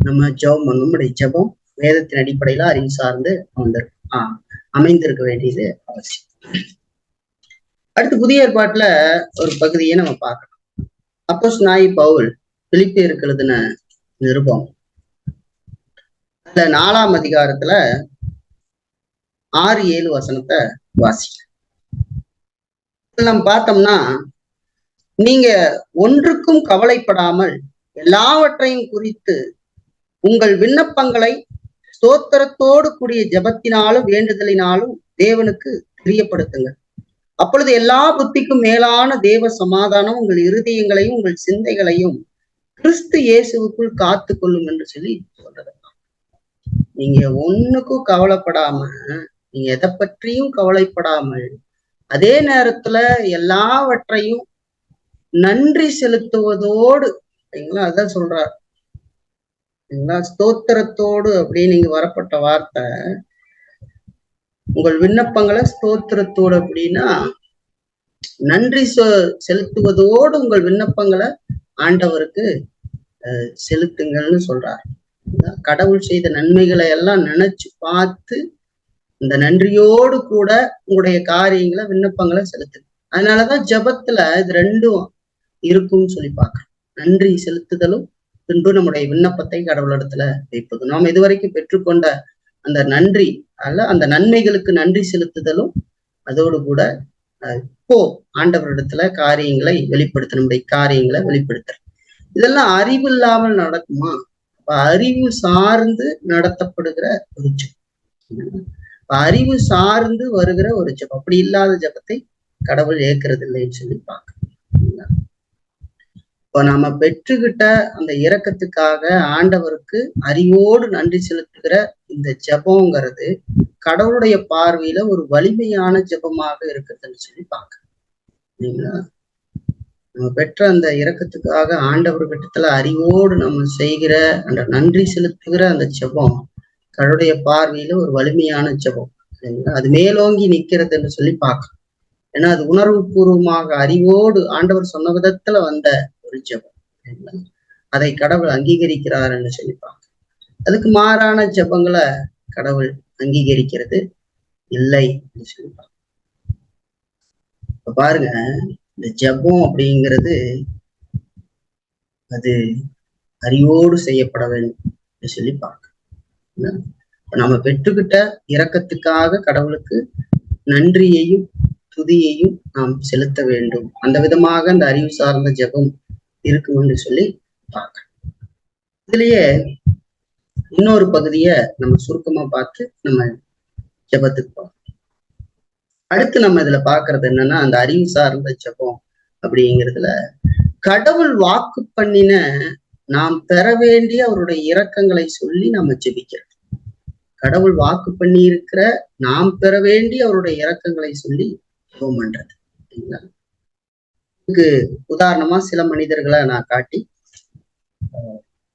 நம்ம ஜெபம் பண்ண, நம்முடைய ஜெபம் வேதத்தின் அடிப்படையில அறிவு சார்ந்து அமைந்திருக்க வேண்டியது அவசியம். அடுத்து புதிய ஏற்பாட்டுல ஒரு பகுதியை நம்ம பார்க்கணும். அப்போஸ்தலனாகிய பவுல் பிலிப்பியருக்கு எழுதின நிருபம் 4ஆம் அதிகாரத்துல 6-7 வசனத்தை வாசிக்க நம்ம பார்த்தோம்னா, நீங்க ஒன்றுக்கும் கவலைப்படாமல் எல்லாவற்றையும் குறித்து உங்கள் விண்ணப்பங்களை ஸ்தோத்திரத்தோடு கூடிய ஜெபத்தினாலும் வேண்டுதலினாலும் தேவனுக்கு தெரியப்படுத்துங்க. அப்பொழுது எல்லா புத்திக்கும் மேலான தேவ சமாதானம் உங்கள் இருதயங்களையும் உங்கள் சிந்தைகளையும் கிறிஸ்து இயேசுவுக்குள் காத்து கொள்ளும் என்று சொல்லி சொல்றது. நீங்க ஒண்ணுக்கும் கவலைப்படாம, நீங்க எதை பற்றியும் கவலைப்படாமல், அதே நேரத்துல எல்லாவற்றையும் நன்றி செலுத்துவதோடு அதான் சொல்றார் ஸ்தோத்திரத்தோடு அப்படின்னு நீங்க வரப்பட்ட வார்த்தை, உங்கள் விண்ணப்பங்களை ஸ்தோத்திரத்தோடு அப்படின்னா நன்றி செலுத்துவதோடு உங்கள் விண்ணப்பங்களை ஆண்டவருக்கு செலுத்துங்கள்னு சொல்றார். கடவுள் செய்த நன்மைகளை எல்லாம் நினைச்சு பார்த்து இந்த நன்றியோடு கூட உங்களுடைய காரியங்களை விண்ணப்பங்களை செலுத்துங்க. அதனாலதான் ஜெபத்துல இது ரெண்டும் இருக்கும்னு சொல்லி பார்க்கணும். நன்றி செலுத்துதலும் பின்பு நம்முடைய விண்ணப்பத்தை கடவுளிடத்துல வைப்பது. நாம் இதுவரைக்கும் பெற்றுக்கொண்ட அந்த நன்றி அந்த நன்மைகளுக்கு நன்றி செலுத்துதலும் அதோடு கூட இப்போ ஆண்டவரிடத்துல காரியங்களை வெளிப்படுத்த நம்முடைய காரியங்களை வெளிப்படுத்துற இதெல்லாம் அறிவு இல்லாமல் நடக்குமா? அறிவு சார்ந்து நடத்தப்படுகிற ஒரு ஜெபம், அறிவு சார்ந்து வருகிற ஒரு ஜெபம். அப்படி இல்லாத ஜெபத்தை கடவுள் ஏற்கிறது இல்லைன்னு சொல்லி பார்க்க. இப்ப நம்ம பெற்றுக்கிட்ட அந்த இரக்கத்துக்காக ஆண்டவருக்கு அறிவோடு நன்றி செலுத்துகிற இந்த ஜெபங்கிறது கடவுளுடைய பார்வையில ஒரு வலிமையான ஜெபமாக இருக்குதுன்னு சொல்லி பார்க்க. நம்ம பெற்ற அந்த இரக்கத்துக்காக ஆண்டவர்கிட்டத்துல அறிவோடு நம்ம செய்கிற அந்த நன்றி செலுத்துகிற அந்த ஜெபம் கடவுளுடைய பார்வையில ஒரு வலிமையான ஜெபம். அது மேலோங்கி நிக்கிறதுன்னு சொல்லி பார்க்கலாம். ஏன்னா அது உணர்வு பூர்வமாக அறிவோடு ஆண்டவர் சொன்ன விதத்துல வந்த ஒரு ஜெபம். அதை கடவுள் அங்கீகரிக்கிறாருன்னு சொல்லி பார்க்க. அதுக்கு மாறான ஜெபங்களை கடவுள் அங்கீகரிக்கிறது இல்லை அப்படின்னு சொல்லி பார்க்க. இப்ப பாருங்க, இந்த ஜெபம் அப்படிங்கிறது அது அறிவோடு செய்யப்பட வேண்டும் சொல்லி பார்க்க. நம்ம பெற்றுக்கிட்ட இரக்கத்துக்காக கடவுளுக்கு நன்றியையும் துதியையும் நாம் செலுத்த வேண்டும். அந்த விதமாக அந்த அறிவு சார்ந்த ஜெபம் இருக்கும் என்று சொல்லி பார்க்க. இதுலயே இன்னொரு பகுதிய நம்ம சுருக்கமா பார்த்து நம்ம ஜெபத்துக்கு போறோம். அடுத்து நம்ம இதுல பாக்குறது என்னன்னா, அந்த அறிவு சார்ந்த ஜெபம் அப்படிங்கிறதுல கடவுள் வாக்கு பண்ணின நாம் பெற வேண்டிய அவருடைய இரக்கங்களை சொல்லி நம்ம ஜெபிக்கிறோம். கடவுள் வாக்கு பண்ணி இருக்கிற நாம் பெற வேண்டிய அவருடைய இரக்கங்களை சொல்லி ஜெபம் பண்றது. இதுக்கு உதாரணமா சில மனிதர்களை நான் காட்டி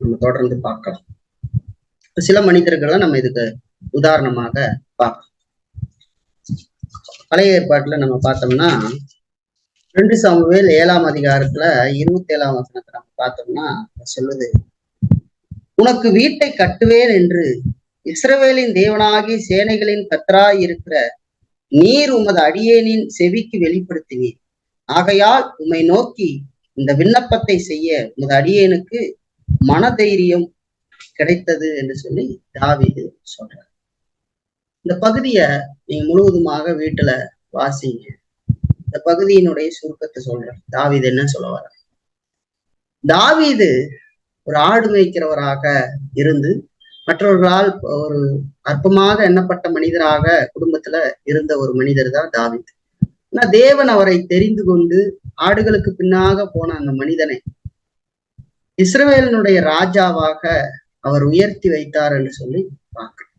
நம்ம தொடர்ந்து பார்க்கலாம். சில மனிதர்களை நம்ம இதுக்கு உதாரணமாக பார்க்கலாம். பழைய ஏற்பாட்டுல நம்ம பார்த்தோம்னா 2 சாமுவேல் 7ஆம் அதிகாரத்துல 27ஆம் வசனத்தை நம்ம பார்த்தோம்னா சொல்லுது, உனக்கு வீட்டை கட்டுவேன் என்று இஸ்ரவேலின் தேவனாகி சேனைகளின் கர்த்தராய் இருக்கிற நீர் உமது அடியேனின் செவிக்கு வெளிப்படுத்தினீர். ஆகையால் உம்மை நோக்கி இந்த விண்ணப்பத்தை செய்ய உமது அடியேனுக்கு மனதைரியம் கிடைத்தது என்று சொல்லி தாவீது சொல்றார். இந்த பகுதியை நீங்க முழுவதுமாக வீட்டுல வாசிங்க. இந்த பகுதியினுடைய சுருக்கத்தை சொல்றேன். தாவீது என்ன சொல்ல வர? தாவீது ஒரு ஆடு மேய்க்கிறவராக இருந்து மற்றவர்களால் ஒரு அற்பமாக எண்ணப்பட்ட மனிதராக குடும்பத்துல இருந்த ஒரு மனிதர் தான் தாவீது. ஆனா தேவன் அவரை தெரிந்து கொண்டு ஆடுகளுக்கு பின்னாக போன அந்த மனிதனை இஸ்ரவேலினுடைய ராஜாவாக அவர் உயர்த்தி வைத்தார் என்று சொல்லி பார்க்கிறோம்.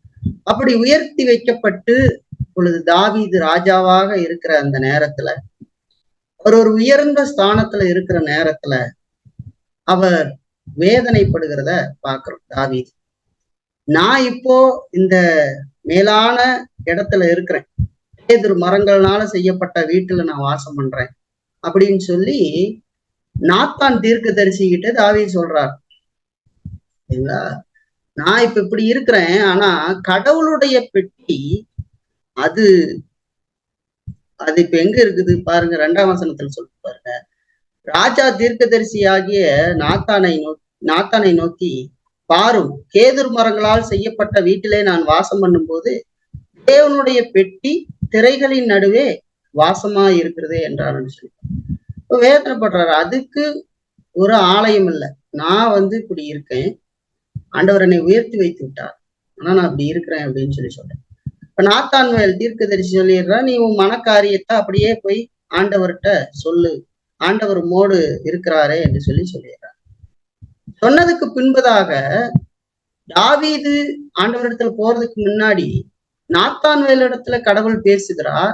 அப்படி உயர்த்தி வைக்கப்பட்டு பொழுது தாவீது ராஜாவாக இருக்கிற அந்த நேரத்துல, அவர் ஒரு உயர்ந்த ஸ்தானத்துல இருக்கிற நேரத்துல அவர் வேதனைப்படுகிறத பார்க்கிறோம். தாவீது, நான் இப்போ இந்த மேலான இடத்துல இருக்கிறேன், கேதுரு மரங்கள்னால செய்யப்பட்ட வீட்டுல நான் வாசம் பண்றேன் அப்படின்னு சொல்லி நாத்தான் தீர்க்கதரிசிக்கிட்ட தாவீது சொல்றார். சரிங்களா? நான் இப்ப இப்படி இருக்கிறேன், ஆனா கடவுளுடைய பெட்டி அது இப்ப எங்க இருக்குது பாருங்க. 2ஆம் வசனத்துல சொல்லி பாருங்க, ராஜா தீர்க்கதரிசி ஆகிய நாத்தானை நோக்கி பாரும், கேதுர் மரங்களால் செய்யப்பட்ட வீட்டிலே நான் வாசம் பண்ணும் போது தேவனுடைய பெட்டி திரைகளின் நடுவே வாசமா இருக்கிறது என்றாருன்னு சொல்லி வேதனைப்படுறாரு. அதுக்கு ஒரு ஆலயம் இல்லை, நான் இப்படி இருக்கேன், ஆண்டவர் என்னை உயர்த்தி வைத்து விட்டார், ஆனா நான் அப்படி இருக்கிறேன் அப்படின்னு சொல்லி சொல்றேன். இப்ப நாத்தான்வேல் தீர்க்கதரிசி சொல்லிடுறா, நீ உன் மனக்காரியத்தை அப்படியே போய் ஆண்டவர்கிட்ட சொல்லு, ஆண்டவர் மோடு இருக்கிறாரே என்று சொல்லி சொல்லிடுறார். சொன்னதுக்கு பின்பதாக தாவீது ஆண்டவரிடத்துல போறதுக்கு முன்னாடி நாத்தான்வேல் இடத்துல கடவுள் பேசுகிறார்.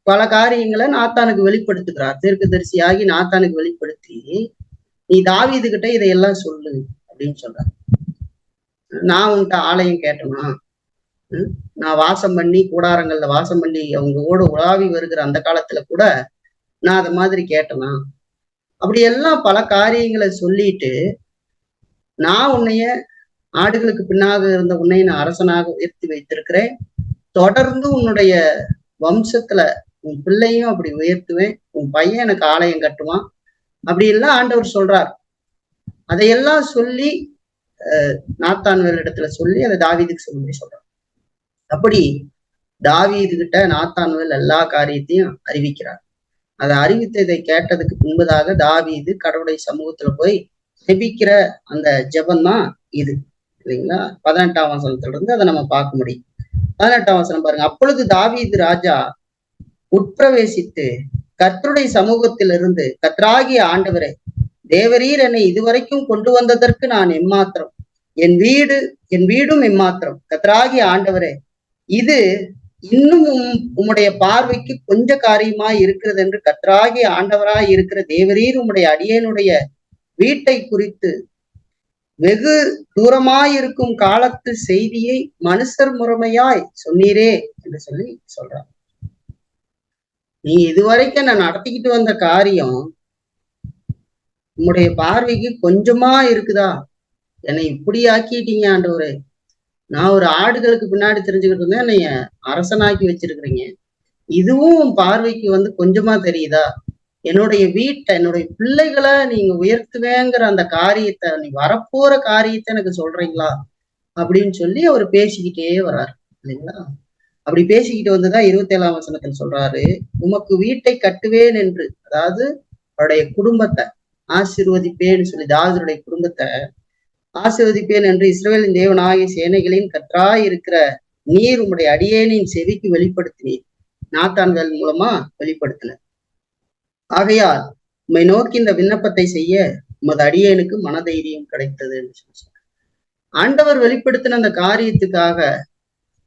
பல காரியங்களை நாத்தானுக்கு வெளிப்படுத்துகிறார். தீர்க்கதரிசியாகி நாத்தானுக்கு வெளிப்படுத்தி, நீ தாவீது கிட்ட இதையெல்லாம் சொல்லு அப்படின்னு சொல்றார். நான் உன்கிட்ட ஆலயம் கேட்டேனா? நான் வாசம் பண்ணி கூடாரங்கள்ல வாசம் பண்ணி அவங்க கூட உலாவி வருகிற அந்த காலத்துல கூட நான் அது மாதிரி கேட்டேனா? அப்படி எல்லாம் பல காரியங்களை சொல்லிட்டு, நான் உன்னைய ஆடுகளுக்கு பின்னாக இருந்த உன்னை நான் அரசனாக உயர்த்தி வைத்திருக்கிறேன், தொடர்ந்து உன்னுடைய வம்சத்துல உன் பிள்ளையும் அப்படி உயர்த்துவேன், உன் பையன் எனக்கு ஆலயம் கட்டுவான், அப்படி எல்லாம் ஆண்டவர் சொல்றார். அதையெல்லாம் சொல்லி நாத்தான்வேல் இடத்துல சொல்லி அதை தாவீதுக்கு சொல்லி சொல்றார். அப்படி தாவீது கிட்ட நாத்தான்வேல் எல்லா காரியத்தையும் அறிவிக்கிறார். அதை அறிவித்ததை கேட்டதுக்கு முன்பதாக தாவீது கடவுளுடைய சமூகத்துல போய் ஜெபிக்கிற அந்த ஜெபம் தான் இது, இல்லைங்களா? 18ஆம் வசனத்துல இருந்து அதை நம்ம பார்க்க முடியும். 18ஆம் வசனம் பாருங்க. அப்பொழுது தாவீது ராஜா உட்பிரவேசித்து கர்த்தருடைய சமூகத்திலிருந்து, கர்த்தராகிய ஆண்டவரே, தேவரீர் என்னை இதுவரைக்கும் கொண்டு வந்ததற்கு நான் எம்மாத்திரம், என் வீடும் எம்மாத்திரம். கர்த்தராகிய ஆண்டவரே, இது இன்னும் உம்முடைய பார்வைக்கு கொஞ்ச காரியமாய் இருக்கிறது என்று கர்த்தராகிய ஆண்டவராய் இருக்கிற தேவரீர் உம்முடைய அடியேனுடைய வீட்டை குறித்து வெகு தூரமாயிருக்கும் காலத்து செய்தியை மனுஷர் முறைமையாய் சொன்னீரே என்று சொல்லி சொல்றார். நீ இதுவரைக்கும் நான் நடத்திக்கிட்டு வந்த காரியம் உம்முடைய பார்வைக்கு கொஞ்சமா இருக்குதா? என்னை இப்படி ஆக்கிட்டீங்க ஆண்டவரே. நான் ஒரு ஆடுகளுக்கு பின்னாடி தெரிஞ்சுக்கிட்டு இருந்தேன், என்னைய அரசனாக்கி வச்சிருக்கிறீங்க. இதுவும் பார்வைக்கு கொஞ்சமா தெரியுதா? என்னுடைய வீட்டை, என்னுடைய பிள்ளைகளை நீங்க உயர்த்துவேங்கிற அந்த காரியத்தை, நீ வரப்போற காரியத்தை எனக்கு சொல்றீங்களா அப்படின்னு சொல்லி அவர் பேசிக்கிட்டே வர்றாரு, இல்லைங்களா? அப்படி பேசிக்கிட்டு வந்துதான் 27ஆம் வசனத்தில் சொல்றாரு, உமக்கு வீட்டை கட்டுவேன் என்று, அதாவது அவருடைய குடும்பத்தை ஆசீர்வதிப்பேன்னு சொல்லி, தாவீதுடைய குடும்பத்தை ஆசீர்வதிப்பேன் என்று இஸ்ரவேலின் தேவனாகிய சேனைகளின் கர்த்தராய் இருக்கிற நீர் உம்முடைய அடியேனின் செவிக்கு வெளிப்படுத்தினீர். நாத்தான்வேல் மூலமா வெளிப்படுத்தினார். ஆகையால் உம்மை நோக்கி இந்த விண்ணப்பத்தை செய்ய உமது அடியேனுக்கு மனதைரியம் கிடைத்தது என்று சொல்லி ஆண்டவர் வெளிப்படுத்தின அந்த காரியத்துக்காக,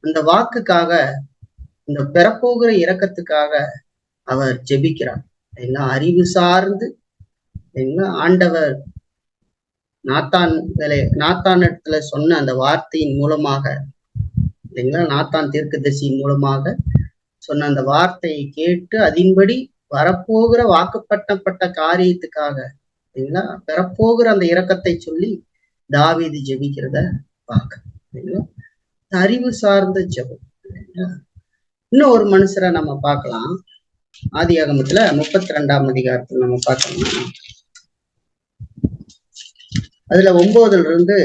அந்த வாக்குக்காக, இந்த பெறப்போகிற இரக்கத்துக்காக அவர் ஜெபிக்கிறார். எல்லாம் அறிவு சார்ந்து, எல்லாம் ஆண்டவர் நாத்தான் இடத்துல சொன்ன அந்த வார்த்தையின் மூலமாக, இல்லைங்களா, நாத்தான் தீர்க்கதரிசியின் மூலமாக சொன்ன அந்த வார்த்தையை கேட்டு அதன்படி வரப்போகிற வாக்குப்பட்டப்பட்ட காரியத்துக்காக, இல்லைங்களா, பெறப்போகிற அந்த இரக்கத்தை சொல்லி தாவீது ஜெபிக்கிறத பார்க்க, இல்லைங்களா, அறிவு சார்ந்த ஜெபம். இன்னும் ஒரு மனுஷரை நம்ம பார்க்கலாம். ஆதியாகமத்துல 32ஆம் அதிகாரத்துல நம்ம பார்க்கணும்னா, அதுல 9ல இருந்து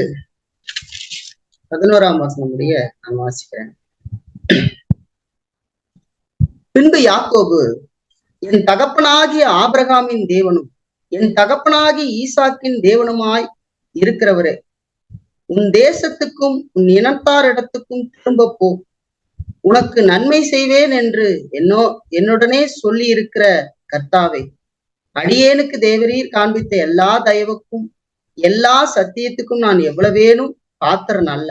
11ஆம் வசனம் முடிய நான் வாசிக்கிறேன். பின்பு யாக்கோபு, என் தகப்பனாகிய ஆபிரகாமின் தேவனும் என் தகப்பனாகிய ஈசாக்கின் தேவனுமாய் இருக்கிறவரே, உன் தேசத்துக்கும் உன் இனத்தாரிடத்துக்கும் திரும்ப போ, உனக்கு நன்மை செய்வேன் என்று என்னுடனே சொல்லி இருக்கிற கர்த்தாவே, அடியேனுக்கு தேவரீர் காண்பித்த எல்லா தயவுக்கும் எல்லா சத்தியத்துக்கும் நான் எவ்வளவேனும் பாத்திரன் அல்ல.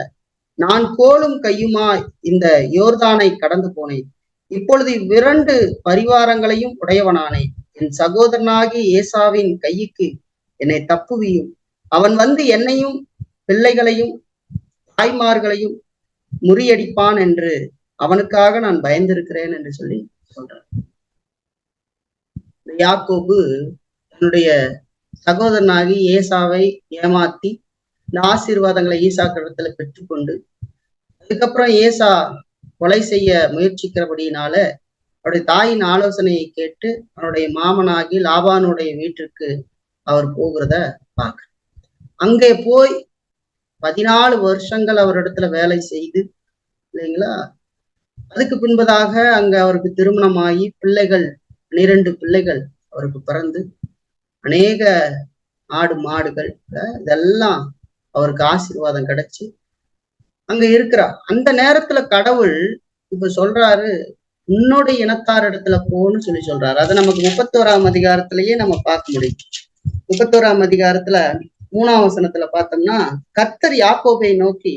நான் கோலும் கையுமாய் இந்த யோர்தானை கடந்து போனேன். இப்பொழுது இவ்விரண்டு பரிவாரங்களையும் உடையவனானேன். என் சகோதரனாகி ஏசாவின் கைக்கு என்னை தப்புவியும். அவன் என்னையும் பிள்ளைகளையும் தாய்மார்களையும் முறியடிப்பான் என்று அவனுக்காக நான் பயந்திருக்கிறேன் என்று சொல்லி சொல்றார். யாக்கோபு தன்னுடைய சகோதரனாகி ஏசாவை ஏமாத்தி இந்த ஆசீர்வாதங்களை ஈசாக்கிடத்துல பெற்றுக்கொண்டு, அதுக்கப்புறம் ஏசா கொலை செய்ய முயற்சிக்கிறபடியினால அவருடைய தாயின் ஆலோசனையை கேட்டு அவருடைய மாமனாகி லாபானுடைய வீட்டிற்கு அவர் போகிறத பார்க்க, அங்கே போய் 14 வருஷங்கள் அவரிடத்துல வேலை செய்து, இல்லைங்களா, அதுக்கு பின்பதாக அங்க அவருக்கு திருமணமாகி பிள்ளைகள் 12 பிள்ளைகள் அவருக்கு பிறந்து, அநேக ஆடு மாடுகள் இதெல்லாம் அவருக்கு ஆசீர்வாதம் கிடைச்சு அங்க இருக்கிறார். அந்த நேரத்துல கடவுள் இப்ப சொல்றாரு, உன்னுடைய இனத்தார் இடத்துல போன்னு சொல்லி சொல்றாரு. அதை நமக்கு 31ஆம் அதிகாரத்திலேயே நம்ம பார்க்க முடியும். 31ஆம் அதிகாரத்துல 3ஆம் வசனத்துல பார்த்தோம்னா, கர்த்தர் யாக்கோபை நோக்கி,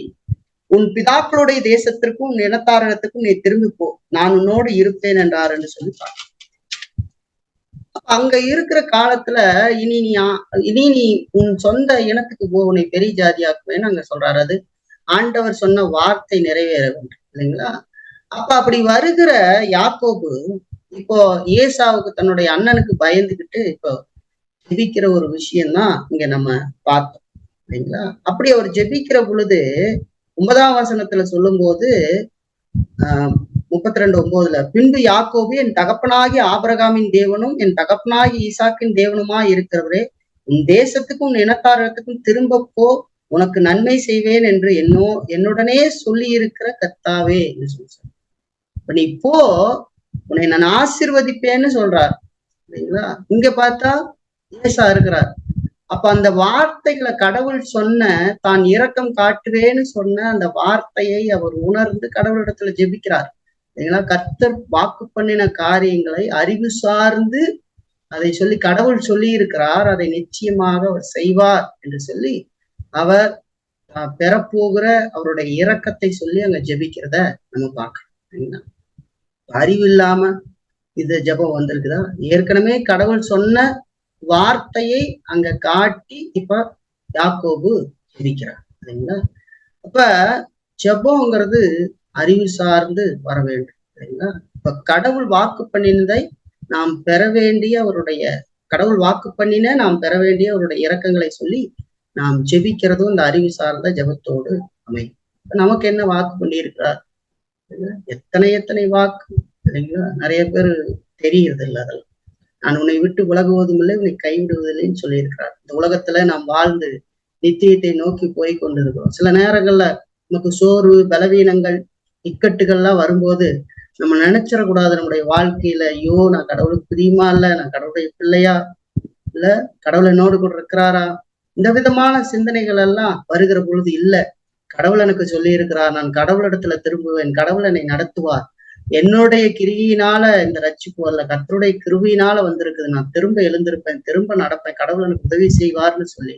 உன் பிதாக்களுடைய தேசத்திற்கும் உன் இனத்தாரிடத்துக்கும் நீ திரும்பி போ, நான் உன்னோடு இருப்பேன் என்றார் என்று சொல்லி பார்க்க. அங்க இருக்கிற காலத்துல இனி நீ உன் சொந்த இனத்துக்கு போ, உன்னை பெரிய ஜாதியாக்குவேன்னு அங்க சொல்றாரு. அது ஆண்டவர் சொன்ன வார்த்தை நிறைவேற வேண்டும், இல்லைங்களா? அப்ப அப்படி வருகிற யாக்கோபு இப்போ ஏசாவுக்கு தன்னுடைய அண்ணனுக்கு பயந்துகிட்டு இப்போ ஜெபிக்கிற ஒரு விஷயம்தான் இங்க நம்ம பார்த்தோம், இல்லைங்களா? அப்படி அவர் ஜெபிக்கிற பொழுது 9ஆம் வசனத்துல சொல்லும் போது 32:9 பின்பு யாக்கோபு, என் தகப்பனாகி ஆபிரகாமின் தேவனும் என் தகப்பனாகி ஈசாக்கின் தேவனுமாய் இருக்கிறவரே, உன் தேசத்துக்கும் உன் இனத்தாரத்துக்கும் திரும்ப போ, உனக்கு நன்மை செய்வேன் என்று என்னுடனே சொல்லி இருக்கிற கர்த்தாவே என்று சொல்றார். இப்ப நீ போ, உன்னை நான் ஆசீர்வதிப்பேன்னு சொல்றார். சரிங்களா? இங்க பார்த்தா ஏசா இருக்கிறார். அப்ப அந்த வார்த்தைகளை கடவுள் சொன்ன, தான் இரக்கம் காட்டுவேன்னு சொன்ன அந்த வார்த்தையை அவர் உணர்ந்து கடவுளிடத்துல ஜெபிக்கிறார். சரிங்களா? கர்த்தர் வாக்கு பண்ணின காரியங்களை அறிவு சார்ந்து அதை சொல்லி கடவுள் சொல்லி இருக்கிறார், அதை நிச்சயமாக அவர் செய்வார் என்று சொல்லி அவர் பெறப்போகிற அவருடைய இரக்கத்தை சொல்லி அங்க ஜெபிக்கிறத நம்ம பார்க்கணும். அறிவு இல்லாம இந்த ஜெபம் வந்திருக்குதா? ஏற்கனவே கடவுள் சொன்ன வார்த்தையை அங்க காட்டி இப்ப யாக்கோபு ஜெபிக்கிறார். சரிங்களா? அப்ப ஜெபம்ங்கிறது அறிவு சார்ந்து வர வேண்டும். சரிங்களா? இப்ப கடவுள் வாக்கு பண்ணினதை நாம் பெற வேண்டிய அவருடைய கடவுள் வாக்கு பண்ணின நாம் பெற வேண்டிய அவருடைய இரக்கங்களை சொல்லி நாம் ஜெபிக்கிறதும் இந்த அறிவு சார்ந்த ஜெபத்தோடு அமையும். நமக்கு என்ன வாக்கு பண்ணியிருக்கிறார்? எத்தனை வாக்கு, சரிங்களா? நிறைய பேர் தெரியறது இல்லை. அதெல்லாம் நான் உன்னை விட்டு விலகுவதும் இல்லை, உன்னை கைவிடுவதில்லைன்னு சொல்லியிருக்கிறார். இந்த உலகத்துல நாம் வாழ்ந்து நித்தியத்தை நோக்கி போய் கொண்டிருக்கிறோம். சில நேரங்கள்ல நமக்கு சோர்வு, பலவீனங்கள், இக்கட்டுகள்லாம் வரும்போது நம்ம நினைச்சிடக்கூடாது நம்முடைய வாழ்க்கையில, ஐயோ நான் கடவுளுக்கு பிரியமா இல்ல, நான் கடவுளுடைய பிள்ளையா இல்ல, கடவுள் என்னோடு கூட இருக்கிறாரா, இந்த விதமான சிந்தனைகள் எல்லாம் வருகிற பொழுது இல்ல, கடவுள் எனக்கு சொல்லி இருக்கிறார், நான் கடவுளிடத்துல திரும்புவேன், கடவுள் என்னை நடத்துவார், என்னுடைய கிரியினால இந்த ரட்சிப்பு அல்ல, கர்த்தருடைய கிருபையினால வந்திருக்குது, நான் திரும்ப எழுந்திருப்பேன், திரும்ப நடப்பேன், கடவுள் எனக்கு உதவி செய்வார்னு சொல்லி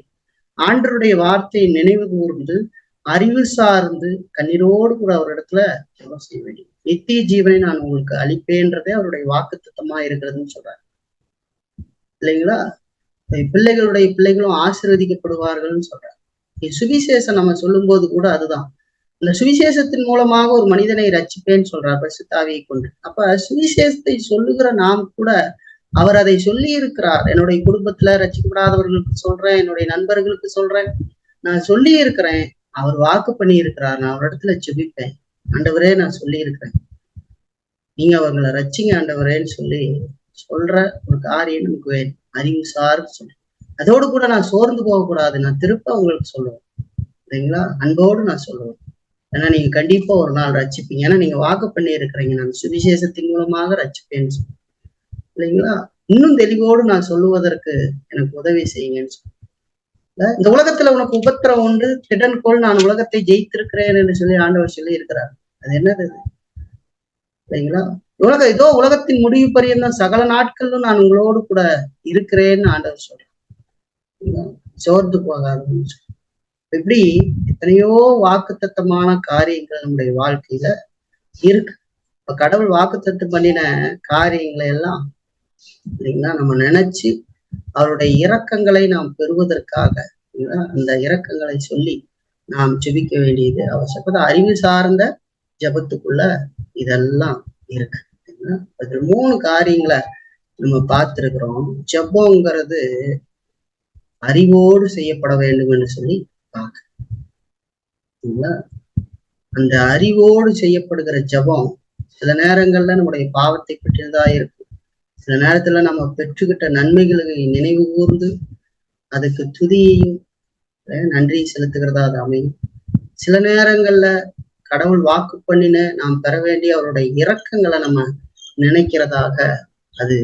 ஆண்டவருடைய வார்த்தையை நினைவு கூர்ந்து அறிவு சார்ந்து கண்ணீரோடு கூட அவரிடத்துல ஜெபம் செய்ய வேண்டும். நித்திய ஜீவனை நான் உங்களுக்கு அளிப்பேன்றதே அவருடைய வாக்கு திட்டமா இருக்கிறதுன்னு சொல்றாரு. இல்லைங்களா? பிள்ளைகளுடைய பிள்ளைகளும் ஆசீர்வதிக்கப்படுவார்கள்னு சொல்றாரு. சுவிசேஷம் நம்ம சொல்லும் போது கூட அதுதான். இந்த சுவிசேஷத்தின் மூலமாக ஒரு மனிதனை ரட்சிப்பேன்னு சொல்றார் பரிசுத்த ஆவியை கொண்டு. அப்ப சுவிசேஷத்தை சொல்லுகிற நாம் கூட அவர் அதை சொல்லி இருக்கிறார். என்னுடைய குடும்பத்துல ரட்சிக்கப்படாதவர்களுக்கு சொல்றேன், என்னுடைய நண்பர்களுக்கு சொல்றேன், நான் சொல்லி இருக்கிறேன், அவர் வாக்கு பண்ணி இருக்கிறார், நான் அவரிடத்துல ஜெபிப்பேன், ஆண்டவரே நான் சொல்லி இருக்கிறேன், நீங்க அவர்களை ரட்சிங்க ஆண்டவரேன்னு சொல்லி சொல்ற ஒரு காரியம் நமக்கு வேணும். அறிவு சார்ந்து சொல்றேன். அதோடு கூட நான் சோர்ந்து போகக்கூடாது, நான் திருப்ப உங்களுக்கு சொல்லுவேன். சரிங்களா? அன்போடு நான் சொல்லுவேன். ஏன்னா நீங்க கண்டிப்பா ஒரு நாள் ரட்சிப்பீங்க. ஏன்னா நீங்க வாக்கு பண்ணி இருக்கிறீங்க, நான் சுவிசேஷத்தின் மூலமாக ரட்சிப்பேன்னு சொல்லி. இல்லைங்களா? இன்னும் தெளிவோடு நான் சொல்லுவதற்கு எனக்கு உதவி செய்யுங்கன்னு சொல்லி. இந்த உலகத்துல உனக்கு உபத்திரம் உண்டு, திடன்கோள், நான் உலகத்தை ஜெயித்திருக்கிறேன் என்று சொல்லி ஆண்டவர் சொல்லி இருக்கிறார். அது என்னது? இல்லைங்களா? இதோ உலகத்தின் முடிவு பரியந்தம் சகல நாட்களும் நான் உங்களோடு கூட இருக்கிறேன்னு ஆண்டவர் சொல்றேன். சோர்ந்து போகாதுன்னு சொல்லி. இப்படி எத்தனையோ வாக்குத்தத்தமான காரியங்கள் நம்முடைய வாழ்க்கையில இருக்கு. இப்ப கடவுள் வாக்குத்தத்தம் பண்ணின காரியங்களை எல்லாம் இல்லைங்களா நம்ம நினைச்சு அவருடைய இரக்கங்களை நாம் பெறுவதற்காக அந்த இரக்கங்களை சொல்லி நாம் ஜெபிக்க வேண்டியது அவசியம். அறிவு சார்ந்த ஜெபத்துக்குள்ள இதெல்லாம் இருக்கு. அதுல 3 காரியங்களை நம்ம பார்த்திருக்கிறோம். ஜெபங்கிறது அறிவோடு செய்யப்பட வேண்டும் என்று சொல்லி பார்க்க. அந்த அறிவோடு செய்யப்படுகிற ஜெபம் சில நேரங்கள்ல நம்முடைய பாவத்தை பற்றியதா இருக்கு. சில நேரத்துல நம்ம பெற்றுக்கிட்ட நன்மைகளை நினைவு கூர்ந்து அதுக்கு துதியையும் நன்றி செலுத்துகிறதா அது அமையும். சில நேரங்கள்ல கடவுள் வாக்கு பண்ணின நாம் பெற வேண்டிய அவருடைய இரக்கங்களை நம்ம நினைக்கிறதாக அது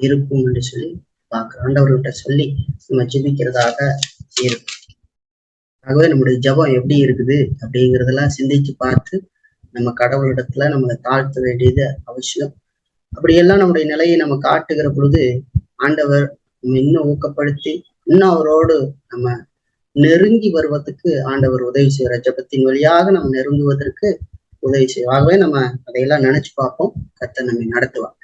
இருக்கும் என்று சொல்லி பார்க்கிறோம். ஆண்டவர்கிட்ட சொல்லி நம்ம ஜெபிக்கிறதாக இருக்கும். ஆகவே நம்முடைய ஜெபம் எப்படி இருக்குது அப்படிங்கிறதெல்லாம் சிந்திச்சு பார்த்து நம்ம கடவுளிடத்துல நம்மளை தாழ்த்த வேண்டியது அவசியம். அப்படியெல்லாம் நம்முடைய நிலையை நம்ம காட்டுகிற பொழுது ஆண்டவர் நம்ம இன்னும் ஊக்கப்படுத்தி இன்னும் அவரோடு நம்ம நெருங்கி வருவதற்கு ஆண்டவர் உதவி செய்கிற ஜெபத்தின் வழியாக நம்ம நெருங்குவதற்கு உதவி செய்வாகவே நம்ம அதையெல்லாம் நினைச்சு பார்ப்போம். கர்த்தர் நம்மை நடத்துவார்.